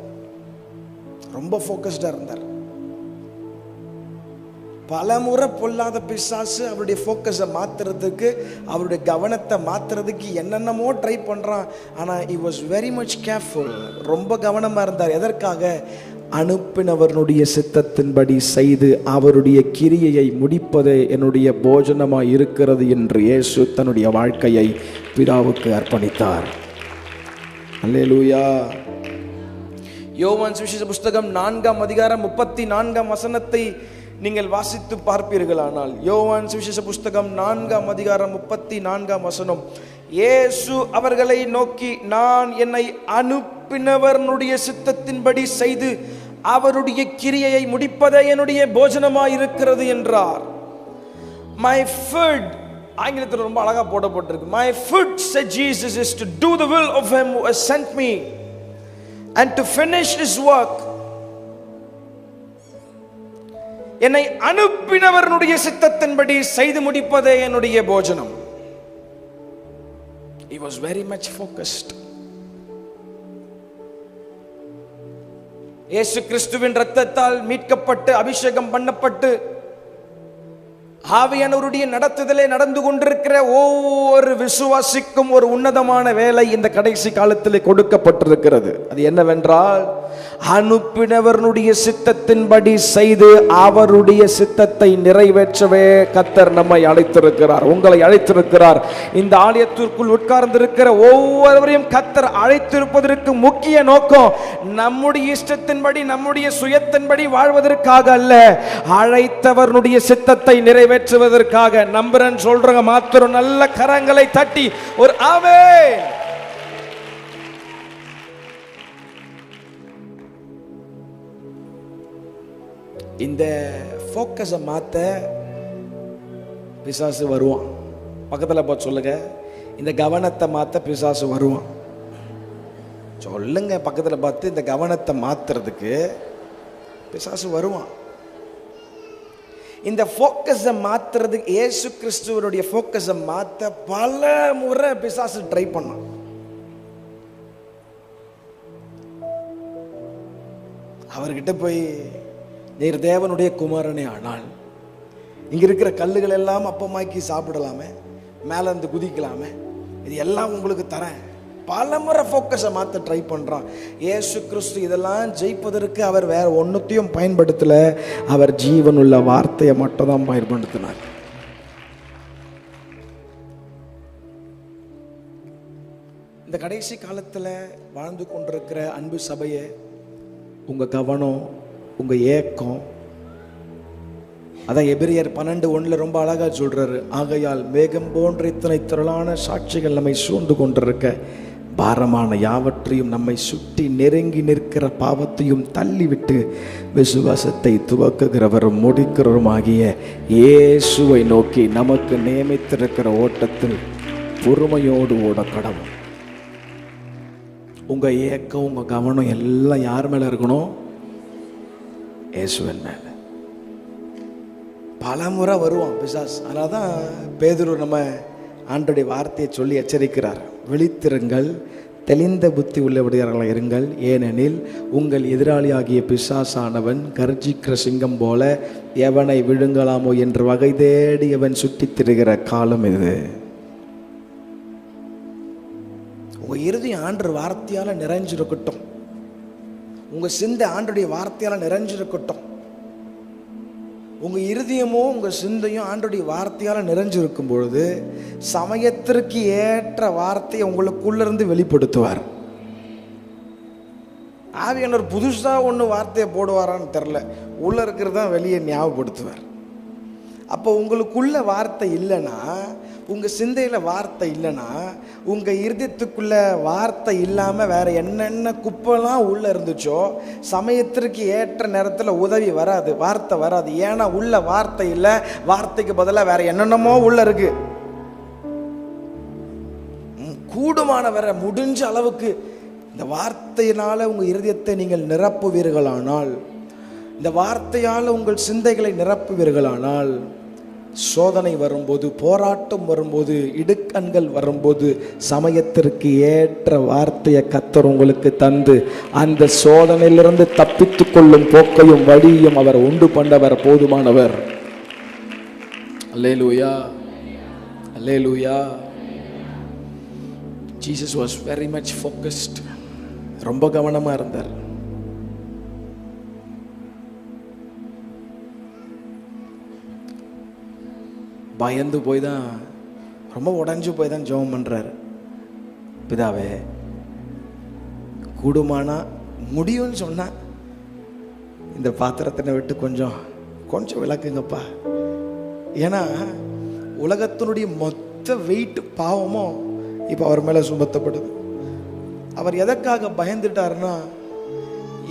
ரொம்ப ஃபோக்கஸ்டாக இருந்தார். பல முறை பொல்லாத பிசாசு அவருடைய ஃபோக்கஸை மாற்றுறதுக்கு, அவருடைய கவனத்தை மாற்றுறதுக்கு என்னென்னமோ ட்ரை பண்ணுறான். ஆனால் he was very much careful. ரொம்ப கவனமாக இருந்தார். எதற்காக? அனுப்பினவருடைய சித்தத்தின்படி செய்து அவருடைய கிரியையை முடிப்பதே என்னுடைய போஜனமாய் இருக்கிறது என்று இயேசு தன்னுடைய வாழ்க்கையை பிதாவுக்கு அர்ப்பணித்தார். அல்லேலூயா. யோவான் சுவிசேஷ புஸ்தகம் 4:34 நீங்கள் வாசித்து பார்ப்பீர்களானால், யோவான் சுவிசேஷ புஸ்தகம் 4:34 இயேசு அவர்களை நோக்கி, நான் என்னை அனுப்பினவருடைய சித்தத்தின்படி செய்து அவருடைய கிரியையை முடிப்பதே என்னுடைய போஜனமாய் இருக்கிறது என்றார். My food, ஆங்கிலத்தில் ரொம்ப அழகா போடப்பட்டிருக்கு, my food, said Jesus, is to do the will of him who has sent me and to finish his work. என்னை அனுப்பினவருடைய சித்தத்தின்படி செய்து முடிப்பதே என்னுடைய போஜனம். He was very much focused. இயேசு கிறிஸ்துவின் இரத்தத்தால் மீட்கப்பட்டு அபிஷேகம் பண்ணப்பட்டு ஆவியானவருடைய நடத்துதலே நடந்து கொண்டிருக்கிற ஒவ்வொரு விசுவாசிக்கும் ஒரு உன்னதமான வேலை இந்த கடைசி காலத்தில் கொடுக்கப்பட்டிருக்கிறது. அது என்னவென்றால், அனுப்பினவருடைய சித்தத்தின்படி செய்து அவருடைய சித்தத்தை நிறைவேற்றவே கர்த்தர் நம்மை அழைத்திருக்கிறார், உங்களை அழைத்திருக்கிறார். இந்த ஆலயத்திற்குள் உட்கார்ந்திருக்கிற ஒவ்வொருவரையும் கர்த்தர் அழைத்திருப்பதற்கு முக்கிய நோக்கம் நம்முடைய இஷ்டத்தின்படி நம்முடைய சுயத்தின்படி வாழ்வதற்காக அல்ல, அழைத்தவருடைய சித்தத்தை நிறைவேற்றுவதற்காக. நம்புறேன் சொல்றங்க மாத்திரம் நல்ல கரங்களை தட்டி ஒரு ஆமென். இந்த ஃபோக்கஸை மாற்ற பிசாசு வருவான். பக்கத்தில் பார்த்து சொல்லுங்க, இந்த கவனத்தை மாற்ற பிசாசு வருவான். சொல்லுங்க பக்கத்தில் பார்த்து, இந்த கவனத்தை மாற்றுறதுக்கு பிசாசு வருவான். இந்த ஃபோக்கஸை மாற்றுறதுக்கு இயேசு கிறிஸ்துவனுடைய ஃபோக்கஸை மாற்ற பல முறை பிசாசு ட்ரை பண்ணான். அவர்கிட்ட போய், நீர் தேவனுடைய குமாரனே ஆனால் இங்க இருக்கிற கல்லுகள் எல்லாம் அப்பமாக்கி சாப்பிடலாமே, மேல இருந்து குதிக்கலாமே, இது எல்லாம் உங்களுக்கு தரேன். பல முறை ஃபோக்கஸை மாற்ற ட்ரை பண்றான். இயேசு கிறிஸ்து இதெல்லாம் ஜெயிப்பதற்கு அவர் வேற ஒன்னுத்தையும் பயன்படுத்தல, அவர் ஜீவனுள்ள வார்த்தையை மட்டும் தான் பயன்படுத்தினார். இந்த கடைசி காலத்தில் வாழ்ந்து கொண்டிருக்கிற அன்பு சபையை, உங்க கவனம், உங்க ஏக்கம், அதான் எபிரியர் 12:1 ரொம்ப அழகா சொல்றாரு. ஆகையால் மேகம் போன்ற இத்தனை திரளான சாட்சிகள் நம்மை சூழ்ந்து கொண்டிருக்க, பாரமான யாவற்றையும் நம்மை சுற்றி நெருங்கி நிற்கிற பாவத்தையும் தள்ளிவிட்டு விசுவாசத்தை துவக்குகிறவரும் முடிக்கிறவருமாகிய இயேசுவை நோக்கி நமக்கு நியமித்திருக்கிற ஓட்டத்தில் பொறுமையோடு ஓட கடவும். உங்க ஏக்கம், உங்க கவனம் எல்லாம் யார் மேல இருக்கணும்? இயேசுவின் மேல. பல முறை வருவான் பிசாஸ். அதனால தான் பேதுரு நம்ம ஆண்டோடைய வார்த்தையை சொல்லி எச்சரிக்கிறார். விழித்திருங்கள், தெளிந்த புத்தி உள்ளவர்களாக இருங்கள், ஏனெனில் உங்கள் எதிராளியாகிய பிசாசானவன் கர்ஜிக்கிற சிங்கம் போல எவனை விழுங்கலாமோ என்று வகை தேடி அவன் சுற்றித் திரிகிற காலம் இது. உங்க இறுதி ஆண்டு வார்த்தையால நிறைஞ்சிருக்கட்டும், உங்க சிந்தை ஆண்டுடைய வார்த்தையால நிறைஞ்சிருக்கட்டும். உங்க இருதயமும் உங்க சிந்தையும் ஆண்டுடைய வார்த்தையால நிறைஞ்சிருக்கும் பொழுது சமயத்திற்கு ஏற்ற வார்த்தையை உங்களுக்குள்ள இருந்து வெளிப்படுத்துவார். ஆவியானவர் புதுசா ஒன்று வார்த்தையை போடுவாரான்னு தெரில, உள்ள இருக்கிறதா வெளியே ஞாபகப்படுத்துவார். அப்போ உங்களுக்குள்ள வார்த்தை இல்லைன்னா, உங்க சிந்தையில வார்த்தை இல்லைன்னா, உங்க இருதயத்துக்குள்ள வார்த்தை இல்லாம வேற என்னென்ன குப்பெல்லாம் உள்ள இருந்துச்சோ சமயத்திற்கு ஏற்ற நேரத்தில் உதவி வராது, வார்த்தை வராது. ஏன்னா உள்ள வார்த்தை இல்லை, வார்த்தைக்கு பதிலாக வேற என்னென்னமோ உள்ள இருக்கு. கூடுமான வர முடிஞ்ச அளவுக்கு இந்த வார்த்தையினால உங்க இருதயத்தை நீங்கள் நிரப்புவீர்களானால், இந்த வார்த்தையால் உங்கள் சிந்தைகளை நிரப்புவீர்களானால், சோதனை வரும்போது, போராட்டம் வரும்போது, இடுக்கண்கள் வரும்போது சமயத்திற்கு ஏற்ற வார்த்தையை கர்த்தர் உங்களுக்கு தந்து அந்த சோதனையிலிருந்து தப்பித்துக் கொள்ளும் போக்கையும் வழியும் அவர் உண்டு பண்ணவர் போதுமானவர். அல்லேலூயா, அல்லேலூயா. Jesus was very much focused. ரொம்ப கவனமா இருந்தார். பயந்து போய் தான், ரொம்ப உடஞ்சு போய் தான் ஜெபம் பண்ணுறாரு. பிதாவே, கூடுமானா முடியும்னு சொன்னால் இந்த பாத்திரத்தினை விட்டு கொஞ்சம் விளக்குங்கப்பா. ஏன்னா உலகத்தினுடைய மொத்த வெயிட் பாவமும் இப்போ அவர் மேலே சுமத்தப்படுது. அவர் எதற்காக பயந்துட்டாருன்னா,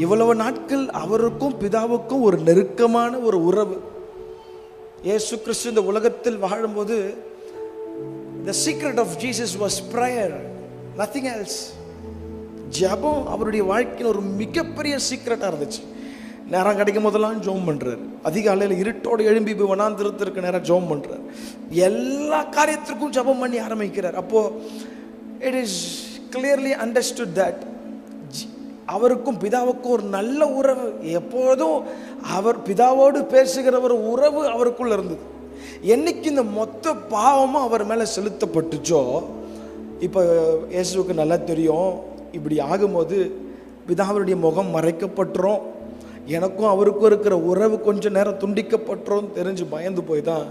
இவ்வளவு நாட்கள் அவருக்கும் பிதாவுக்கும் ஒரு நெருக்கமான ஒரு உறவு. இயேசு கிறிஸ்து இந்த உலகத்தில் வாழும்போது the secret of Jesus was prayer, nothing else. ஜெபம் அவருடைய வாழ்க்கையில் ஒரு மிகப்பெரிய சீக்ரெட்டாக இருந்துச்சு. நேரம் கிடைக்கும் போதெல்லாம் ஜெபம் பண்ணுறாரு. அதிகாலையில் இருட்டோடு எழும்பி போய் வனாந்திரத்திற்கு நேரம் ஜெபம் பண்ணுறாரு. எல்லா காரியத்திற்கும் ஜெபம் பண்ணி ஆரம்பிக்கிறார். அப்போது it is clearly understood that அவருக்கும் பிதாவுக்கும் ஒரு நல்ல உறவு, எப்போதும் அவர் பிதாவோடு பேசுகிற ஒரு உறவு அவருக்குள்ள இருந்தது. என்னைக்கு இந்த மொத்த பாவமும் அவர் மேலே செலுத்தப்பட்டுச்சோ, இப்போ இயேசுவுக்கு நல்லா தெரியும், இப்படி ஆகும்போது பிதாவுடைய முகம் மறைக்கப்பட்டுரும், எனக்கும் அவருக்கும் இருக்கிற உறவு கொஞ்சம் நேரம் துண்டிக்கப்பட்டுரும் தெரிஞ்சு பயந்து போய் தான்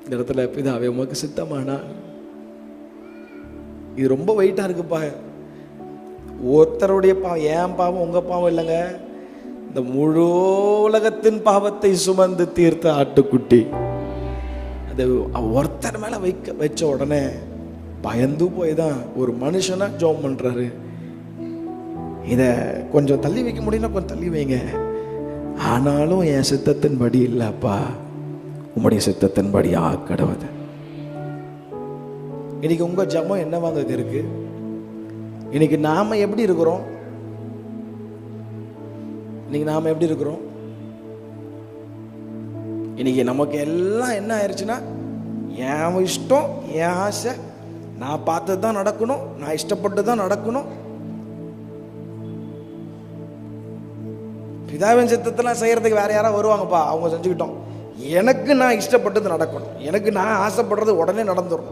இந்த இடத்துல பிதாவே உமக்கு சித்தமானா, இது ரொம்ப வெயிட்டாக இருக்குப்பா, ஒருத்தருடைய பாவம், ஏன் பாவம் உங்கள் பாவம் இல்லைங்க, இந்த முழு உலகத்தின் பாவத்தை சுமந்து தீர்த்த ஆட்டுக்குட்டி, அது ஒருத்தர் மேலே வச்ச உடனே பயந்து போய் தான் ஒரு மனுஷனா ஜெபம் பண்ணுறாரு. இதை கொஞ்சம் தள்ளி வைக்க முடியும்னா கொஞ்சம் தள்ளி வைங்க, ஆனாலும் என் சித்தத்தின்படி இல்லைப்பா, உம்முடைய சித்தத்தின்படி கடவுது. இன்னைக்கு உங்க ஜெபம் என்னவாங்க இருக்கு? இன்னைக்கு நாம எப்படி இருக்கிறோம்? இன்னைக்கு நாம எப்படி இருக்கிறோம்? இன்னைக்கு நமக்கு எல்லாம் என்ன ஆயிடுச்சுன்னா, என் இஷ்டம், என் ஆசை, நான் பார்த்தது தான் நடக்கணும், நான் இஷ்டப்பட்டு தான் நடக்கணும். பிதாவின் சித்தத்தெல்லாம் செய்யறதுக்கு வேற யாராவது வருவாங்கப்பா, அவங்க செஞ்சுக்கிட்டோம். எனக்கு நான் இஷ்டப்பட்டது நடக்கணும், எனக்கு நான் ஆசைப்படுறது உடனே நடந்துடும்.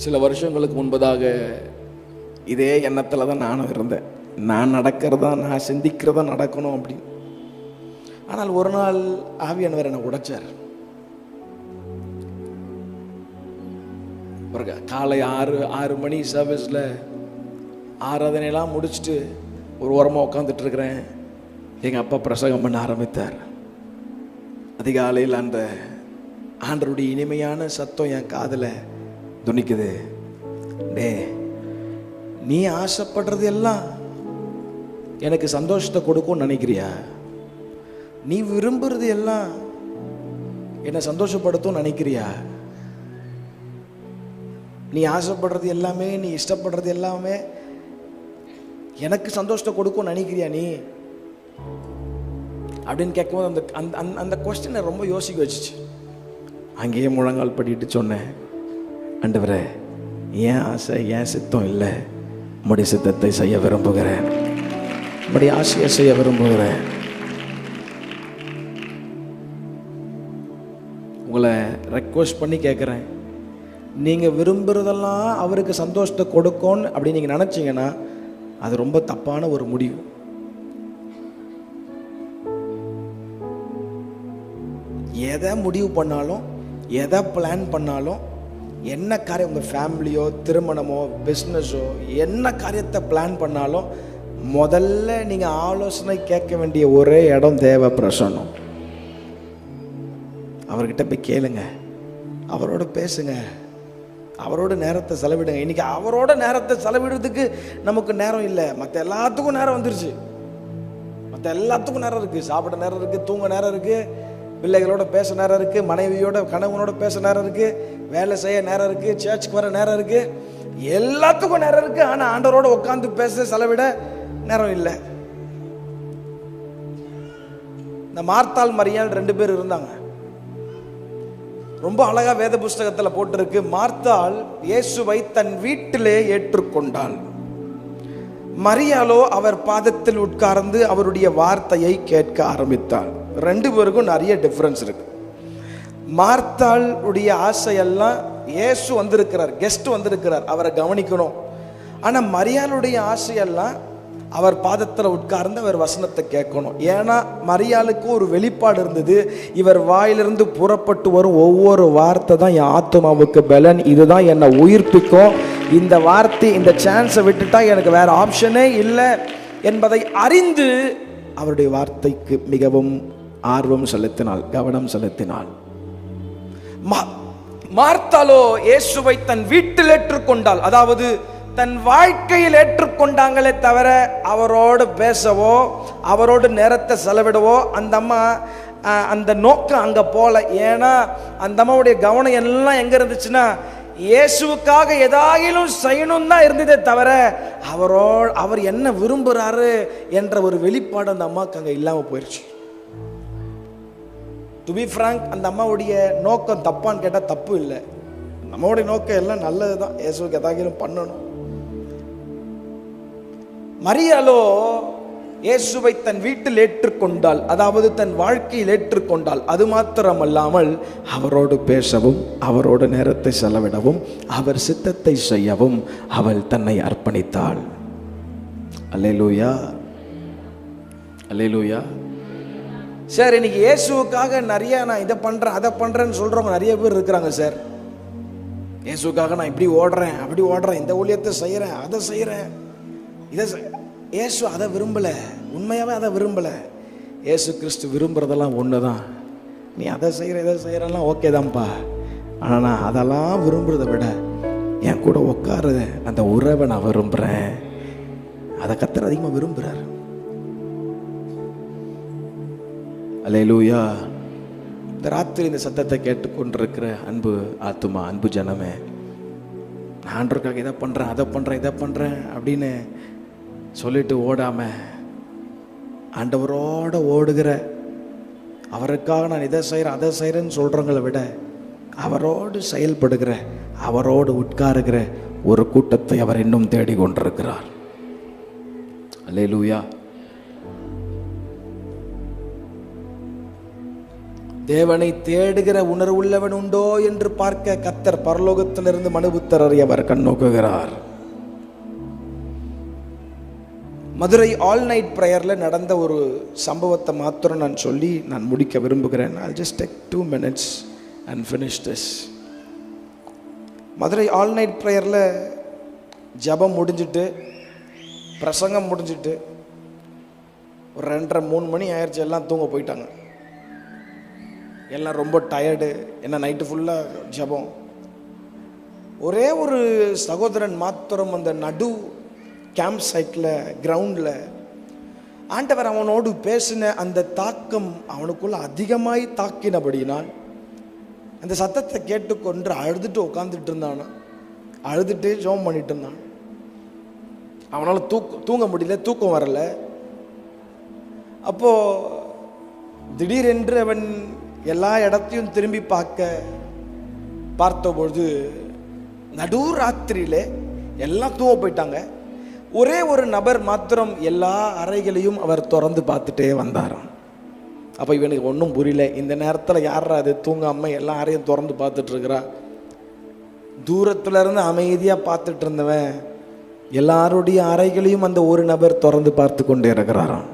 சில வருஷங்களுக்கு முன்பதாக இதே எண்ணத்தில் தான் நானும் இருந்தேன், நான் நடக்கிறதா, நான் சிந்திக்கிறதா நடக்கணும் அப்படின்னு. ஆனால் ஒரு நாள் ஆவியானவர் என்னை உடைச்சார். காலை 6 மணி சர்வீஸில் ஆராதனையெல்லாம் முடிச்சுட்டு ஒரு ஓரமாக உட்காந்துட்டு இருக்கிறேன். எங்கள் அப்பா பிரசங்கம் பண்ண ஆரம்பித்தார். அதிகாலையில் அந்த ஆண்டருடைய இனிமையான சத்தம் என் காதில் துணிக்குது. டே, நீ ஆசைப்படுறது எல்லாம் எனக்கு சந்தோஷத்தை கொடுக்கும்னு நினைக்கிறியா? நீ விரும்புறது எல்லாம் என்னை சந்தோஷப்படுத்தும் நினைக்கிறியா? நீ ஆசைப்படுறது எல்லாமே, நீ இஷ்டப்படுறது எல்லாமே எனக்கு சந்தோஷத்தை கொடுக்கும் நினைக்கிறியா நீ அப்படின்னு கேட்கும்போது அந்த அந்த கொஸ்டினை ரொம்ப யோசிக்க வச்சுச்சு. அங்கேயே முழங்கால் படிட்டு சொன்னேன், ஆண்டவரே, ஏன் ஆசை, ஏன் சித்தம் இல்லை, உம்முடைய சித்தத்தை செய்ய விரும்புகிறேன், உம்முடைய ஆசையை செய்ய விரும்புகிறேன். உங்களை ரெக்வஸ்ட் பண்ணி கேட்குறேன், நீங்கள் விரும்புகிறதெல்லாம் அவருக்கு சந்தோஷத்தை கொடுக்கும்னு அப்படி நீங்கள் நினச்சிங்கன்னா அது ரொம்ப தப்பான ஒரு முடிவு. எதை முடிவு பண்ணாலும், எதை பிளான் பண்ணாலும், என்ன காரியம், உங்கள் ஃபேமிலியோ, திருமணமோ, பிஸ்னஸோ, என்ன காரியத்தை பிளான் பண்ணாலும் முதல்ல நீங்கள் ஆலோசனை கேட்க வேண்டிய ஒரே இடம் தேவ பிரசன்னம். அவர்கிட்ட போய் கேளுங்க, அவரோட பேசுங்க, அவரோட நேரத்தை செலவிடுங்க. இன்னைக்கு அவரோட நேரத்தை செலவிடுறதுக்கு நமக்கு நேரம் இல்லை. மற்ற எல்லாத்துக்கும் நேரம் வந்துருச்சு, மற்ற எல்லாத்துக்கும் நேரம் இருக்குது. சாப்பிட நேரம் இருக்குது, தூங்க நேரம் இருக்குது, பிள்ளைகளோட பேச நேரம் இருக்குது, மனைவியோட கணவனோட பேச நேரம் இருக்குது, வேலை செய்ய நேரம் இருக்குது, சர்ச்சுக்கு வர நேரம் இருக்குது, எல்லாத்துக்கும் நேரம் இருக்குது. ஆனால் ஆண்டவரோட உட்காந்து பேச செலவிட நேரம் இல்லை. இந்த மார்த்தாள் மரியாள் 2 பேர் இருந்தாங்க. ரொம்ப அழகா வேத புஸ்தகத்தில் போட்டிருக்கு, மார்த்தாள் இயேசுவை தன் வீட்டிலே ஏற்றுக்கொண்டாள், மரியாளோ அவர் பாதத்தில் உட்கார்ந்து அவருடைய வார்த்தையை கேட்க ஆரம்பித்தாள். 2 பேருக்கும் நிறைய டிஃபரன்ஸ் இருக்கு. மார்த்தாள் உடைய ஆசையெல்லாம் இயேசு வந்திருக்கிறார், கெஸ்ட் வந்திருக்கிறார், அவரை கவனிக்கணும். ஆனால் மரியாளுடைய ஆசையெல்லாம் அவர் பாதத்தில் உட்கார்ந்து அவர் வசனத்தை கேட்கணும். ஏன்னா மரியாளுக்கு ஒரு வெளிப்பாடு இருந்தது, இவர் வாயிலிருந்து புறப்பட்டு வரும் ஒவ்வொரு வார்த்தை தான் என் ஆத்மாவுக்கு பலன், இதுதான் என்னை உயிர்ப்பிக்கும், இந்த வார்த்தை, இந்த சான்ஸை விட்டுட்டா எனக்கு வேற ஆப்ஷனே இல்லை என்பதை அறிந்து அவருடைய வார்த்தைக்கு மிகவும் ஆர்வம் செலுத்தினாள், கவனம் செலுத்தினாள். மார்த்தாளோ இயேசுவை தன் வீட்டில் ஏற்றுக்கொண்டாள். அதாவது தன் வாழ்க்கையில் ஏற்றுக்கொண்டாங்களே தவிர அவரோடு பேசவோ அவரோடு நேரத்தை செலவிடவோ அந்த அம்மா அந்த நோக்கம் அங்கே போல. ஏன்னா அந்த அம்மாவுடைய கவனம் எல்லாம் எங்கே இருந்துச்சுன்னா, இயேசுவுக்காக ஏதாயிலும் செய்யணும் தான் இருந்ததே தவிர அவர் என்ன விரும்புகிறாரு என்ற ஒரு வெளிப்பாடு அந்த அம்மாவுக்கு அங்கே இல்லாமல் போயிடுச்சு. டு பி ஃப்ராங்க், அந்த அம்மாவுடைய நோக்கம் தப்பான்னு கேட்டால் தப்பு இல்லை. நம்மளுடைய நோக்கம் எல்லாம் நல்லது தான், இயேசுவுக்கு ஏதாகிலும் பண்ணணும். மரியாளோ இயேசுவை தன் வீட்டில் ஏற்றுக்கொண்டால், அதாவது தன் வாழ்க்கையில் ஏற்றுக்கொண்டால், அது மாத்திரமல்லாமல் அவரோடு பேசவும், அவரோடு நேரத்தை செலவிடவும், அவர் சித்தத்தை செய்யவும் அவள் தன்னை அர்ப்பணித்தாள். அல்லேலூயா, அல்லேலூயா. சார், இன்னைக்கு இயேசுவுக்காக நிறைய நான் இதை பண்றேன் அதை பண்றேன்னு சொல்றவங்க நிறைய பேர் இருக்கிறாங்க சார். இயேசுக்காக நான் இப்படி ஓடுறேன் அப்படி ஓடுறேன், இந்த ஊழியத்தை செய்யறேன் அதை செய்யறேன் இதை. இயேசு அதை விரும்பல, உண்மையாவே அதை விரும்பல. இயேசு கிறிஸ்து விரும்புறதெல்லாம் ஒண்ணுதான். நீ அதை செய்யற இதை செய்யறெல்லாம் ஓகே தான்ப்பா, ஆனா நான் அதெல்லாம் விரும்புறதை விட என் கூட உட்காரு அந்த உறவை நான் விரும்புறேன். அதை கர்த்தர் அதிகமா விரும்புறாரு. அல்லேலூயா. இந்த ராத்திரி இந்த சத்தத்தை கேட்டுக்கொண்டிருக்கிற அன்பு ஆத்துமா, அன்பு ஜனமே, நான் ஆண்டவருக்காக இதை பண்றேன் அதை பண்றேன் இதை பண்றேன் அப்படின்னு சொல்லிட்டு ஓடாம, ஆண்டவரோட ஓடுகிற, அவருக்காக நான் இதை செய்கிறேன் அதை செய்கிறேன்னு சொல்கிறவங்களை விட அவரோடு செயல்படுகிற, அவரோடு உட்காருகிற ஒரு கூட்டத்தை அவர் இன்னும் தேடி கொண்டிருக்கிறார். அல்லேலூயா. தேவனை தேடுகிற உணர்வுள்ளவன் உண்டோ என்று பார்க்க கர்த்தர் பரலோகத்திலிருந்து மனுபுத்திரரை அவர் கண்ணோக்குகிறார். மதுரை ஆல் நைட் ப்ரேயரில் நடந்த ஒரு சம்பவத்தை மாத்திரம் நான் சொல்லி நான் முடிக்க விரும்புகிறேன். I'll just take 2 minutes and finish this. Madurai all night ப்ரேயரில் ஜபம் முடிஞ்சிட்டு, பிரசங்கம் முடிஞ்சிட்டு ஒரு 2:30-3 மணி ஆயிடுச்சு. எல்லாம் தூங்க போயிட்டாங்க. எல்லாம் ரொம்ப டயர்டு. என்ன நைட்டு ஃபுல்லாக ஜபம். ஒரே ஒரு சகோதரன் மாத்திரம் அந்த நடு கேம்ப் சைட்டில் கிரவுண்டில் ஆண்டவர் அவனோடு பேசின அந்த தாக்கம் அவனுக்குள்ள அதிகமாய் தாக்கினபடினால் அந்த சத்தத்தை கேட்டுக்கொண்டு அழுதுட்டு உட்காந்துட்டு இருந்தானா, அழுதுட்டு ஜெபம் பண்ணிட்டு இருந்தான். அவனால் தூங்க முடியல, தூக்கம் வரல. அப்போ திடீரென்று அவன் எல்லா இடத்தையும் திரும்பி பார்த்தபொழுது நடு ராத்திரியிலே எல்லாம் தூங்க போயிட்டாங்க. ஒரே ஒரு நபர் மாத்திரம் எல்லா அறைகளையும் அவர் திறந்து பார்த்துட்டே வந்தாராம். அப்போ இவனுக்கு ஒன்றும் புரியல. இந்த நேரத்தில் யாரா அது தூங்காம எல்லா அறையும் திறந்து பார்த்துட்டு இருக்கிறா? தூரத்துல இருந்து அமைதியாக பார்த்துட்டு இருந்தவன் எல்லாருடைய அறைகளையும் அந்த ஒரு நபர் திறந்து பார்த்து கொண்டே இருக்கிறாராம்.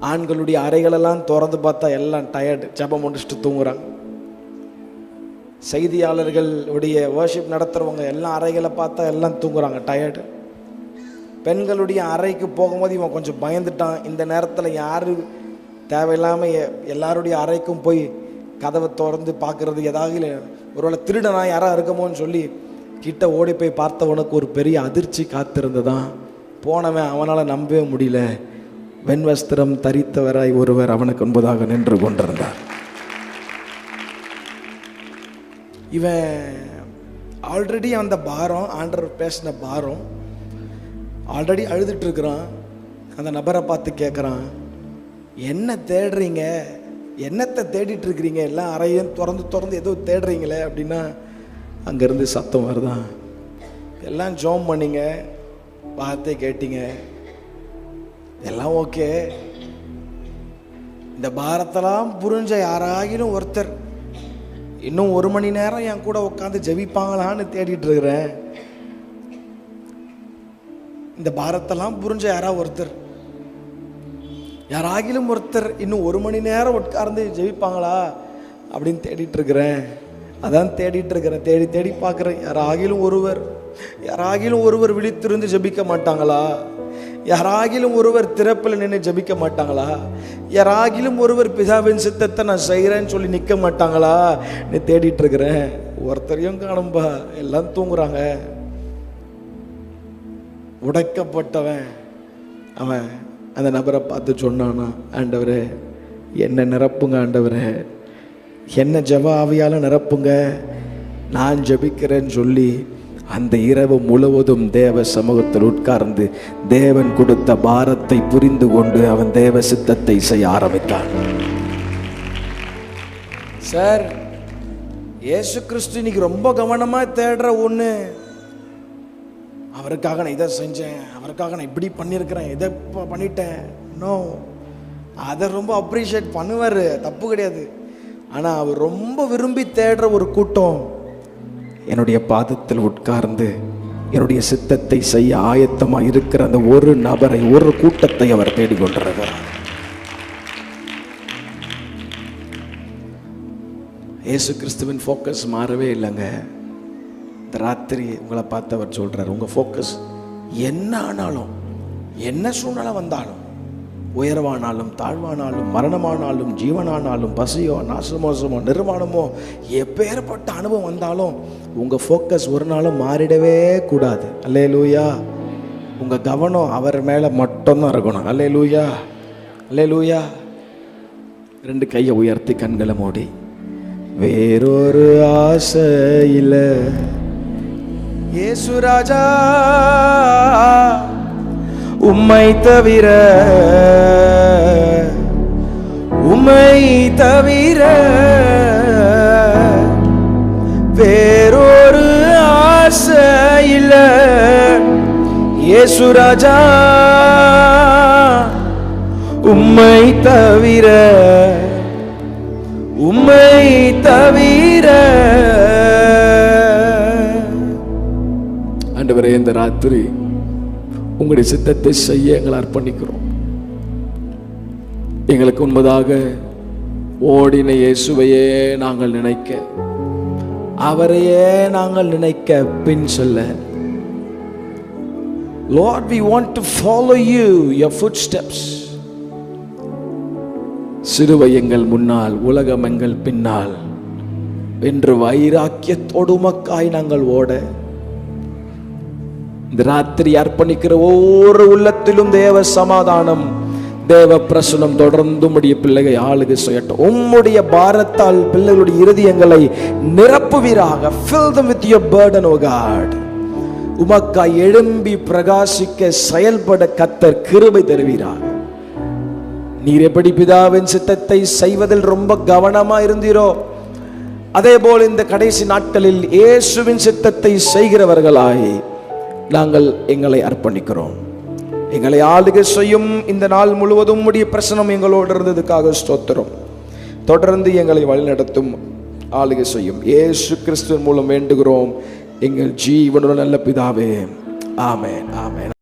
ஆண்களுடைய அறைகளெல்லாம் திறந்து பார்த்தா எல்லாம் டயர்டு, ஜபம் முடிச்சுட்டு தூங்குறாங்க. செய்தியாளர்கள் உடைய வர்ஷிப் நடத்துறவங்க எல்லா அறைகளை பார்த்தா எல்லாம் தூங்குறாங்க, டயர்டு. பெண்களுடைய அறைக்கு போகும்போது இவன் கொஞ்சம் பயந்துட்டான். இந்த நேரத்தில் யாரு தேவையில்லாமல் எல்லாருடைய அறைக்கும் போய் கதவை திறந்து பார்க்கறது, ஏதாவது ஒருவேளை திருடனா யாரா இருக்கமோன்னு சொல்லி கிட்ட ஓடி போய் பார்த்தவனுக்கு ஒரு பெரிய அதிர்ச்சி காத்திருந்ததான். போனவன் அவனால் நம்பவே முடியல. வெண்வஸ்திரம் தரித்தவராய் ஒருவர் அவனுக்கு முன்பதாக நின்று கொண்டிருந்தார். இவன் ஆல்ரெடி அந்த பாரம், ஆண்டவர் பேசின பாரம், ஆல்ரெடி அழுதுட்டு இருக்கிறான். அந்த நபரை பார்த்து கேட்குறான், என்ன தேடுறீங்க, என்னத்தை தேடிட்டு இருக்கிறீங்க, எல்லாம் அறையும் திறந்து ஏதோ தேடுறீங்களே அப்படின்னா அங்கேருந்து சத்தம் வருதான், எல்லாம் ஜோம் பண்ணிங்க, வார்த்தை கேட்டீங்க, எல்லாம் ஓகே. இந்த பாரத்தெல்லாம் புரிஞ்ச யாராகிலும் ஒருத்தர் இன்னும் 1 மணி நேரம் என் கூட உட்காந்து ஜெபிப்பாங்களான்னு தேடிட்டு இருக்கிறேன். இந்த பாரத்தெல்லாம் புரிஞ்ச யாராகிலும் ஒருத்தர் இன்னும் 1 மணி நேரம் உட்கார்ந்து ஜெபிப்பாங்களா அப்படின்னு தேடிட்டு இருக்கிறேன். அதான் தேடிட்டு இருக்கிறேன், தேடி பார்க்குறேன். யாராகிலும் ஒருவர் விழித்திருந்து ஜெபிக்க மாட்டாங்களா? யாராகிலும் ஒருவர் திறப்பில் நின்று ஜெபிக்க மாட்டாங்களா? யாராகிலும் ஒருவர் பிதாவின் சித்தத்தை நான் செய்கிறேன்னு சொல்லி நிற்க மாட்டாங்களா? நீ தேடிட்டு இருக்கிறேன். ஒருத்தரையும் காணும்பா, எல்லாம் தூங்குறாங்க. உடைக்கப்பட்டவன் அவன் அந்த நபரை பார்த்து சொன்னானா, ஆண்டவரே என்ன நிரப்புங்க, ஆண்டவரே என்ன ஜெப ஆவியால நிரப்புங்க, நான் ஜெபிக்கிறேன்னு சொல்லி அந்த இரவு முழுவதும் தேவ சமூகத்தில் உட்கார்ந்து தேவன் கொடுத்த பாரத்தை புரிந்து கொண்டு அவன் தேவ சித்தத்தை செய்ய ஆரம்பித்தான். சார், இயேசு கிறிஸ்து இன்னைக்கு ரொம்ப கவனமா தேடுற ஒண்ணு, அவருக்காக நான் இதை செஞ்சேன், அவருக்காக நான் இப்படி பண்ணியிருக்கிறேன், இதை பண்ணிட்டேன். நோ, அதை ரொம்ப அப்ரிஷியேட் பண்ணுவார், தப்பு கிடையாது. ஆனால் அவர் ரொம்ப விரும்பி தேடுற ஒரு கூட்டம் என்னுடைய பாதத்தில் உட்கார்ந்து என்னுடைய சித்தத்தை செய்ய ஆயத்தமாக இருக்கிற அந்த ஒரு நபரை, ஒரு கூட்டத்தை அவர் தேடிக்கொண்டிருக்கிறார். இயேசு கிறிஸ்துவின் ஃபோக்கஸ் மாறவே இல்லைங்க. இந்த ராத்திரி உங்களை பார்த்து அவர் சொல்கிறார், உங்கள் ஃபோக்கஸ் என்ன ஆனாலும், என்ன சூழ்நிலை வந்தாலும், உயர்வானாலும் தாழ்வானாலும், மரணமானாலும் ஜீவனானாலும், பசியோ நாசமோசமோ நிர்வாணமோ, எப்பேற்பட்ட அனுபவம் வந்தாலும் உங்கள் ஃபோக்கஸ் ஒரு நாளும் மாறிடவே கூடாது. அல்லேலூயா. உங்கள் கவனம் அவர் மேலே மட்டும்தான் இருக்கணும். அல்லேலூயா, அல்லேலூயா. 2 கையை உயர்த்தி கண்களை மூடி, வேறொரு ஆசை இல்லை இயேசு ராஜா உம்மை தவிர, உம்மை தவிர வேறொரு ஆசை இல்லை இயேசு ராஜா உம்மை தவிர, உம்மை தவிர. ஆண்டவரே, இந்த ராத்திரி உங்களுடைய சித்தத்தை செய்ய எங்களை அர்ப்பணிக்கிறோம். எங்களுக்கு உண்மையாக ஓடின இயேசுவையே நாங்கள் நினைக்க, அவரையே நாங்கள் நினைக்க பின் சொல்ல. Lord, we want to follow you, your footsteps. சிலுவை எங்கள் முன்னால், உலகம் எங்கள் பின்னால் என்று வைராக்கியத்தோடு உமக்காய் நாங்கள் ஓட, இந்த ராத்திரி அர்ப்பணிக்கிற ஒவ்வொரு உள்ளத்திலும் தேவ சமாதானம், தேவ பிரசனம் தொடர்ந்து உம்முடைய பிள்ளைகளை ஆளுகை செய்யட்டும். உம்முடைய பாரத்தால் பிள்ளைகளுடைய இருதயங்களை நிரப்புவீராக. Fill them with your burden, O God. உமக்காய் எழும்பி பிரகாசிக்க செயல்பட கர்த்தர் கிருபை தருவீராக. நீர் எப்படி பிதாவின் சித்தத்தை செய்வதில் ரொம்ப கவனமா இருந்தீரோ, அதே போல் இந்த கடைசி நாட்களில் இயேசுவின் சித்தத்தை செய்கிறவர்களாய் நாங்கள் எங்களை அர்ப்பணிக்கிறோம். எங்களை ஆளுகை செய்யும். இந்த நாள் முழுவதும் உம்முடைய பிரசனம் எங்களோடு இருந்ததுக்காக ஸ்தோத்திரம். தொடர்ந்து எங்களை வழிநடத்தும், ஆளுகை செய்யும். இயேசு கிறிஸ்துவின் மூலம் வேண்டுகிறோம் எங்கள் ஜீவனுள்ள நல்ல பிதாவே. ஆமென், ஆமென்.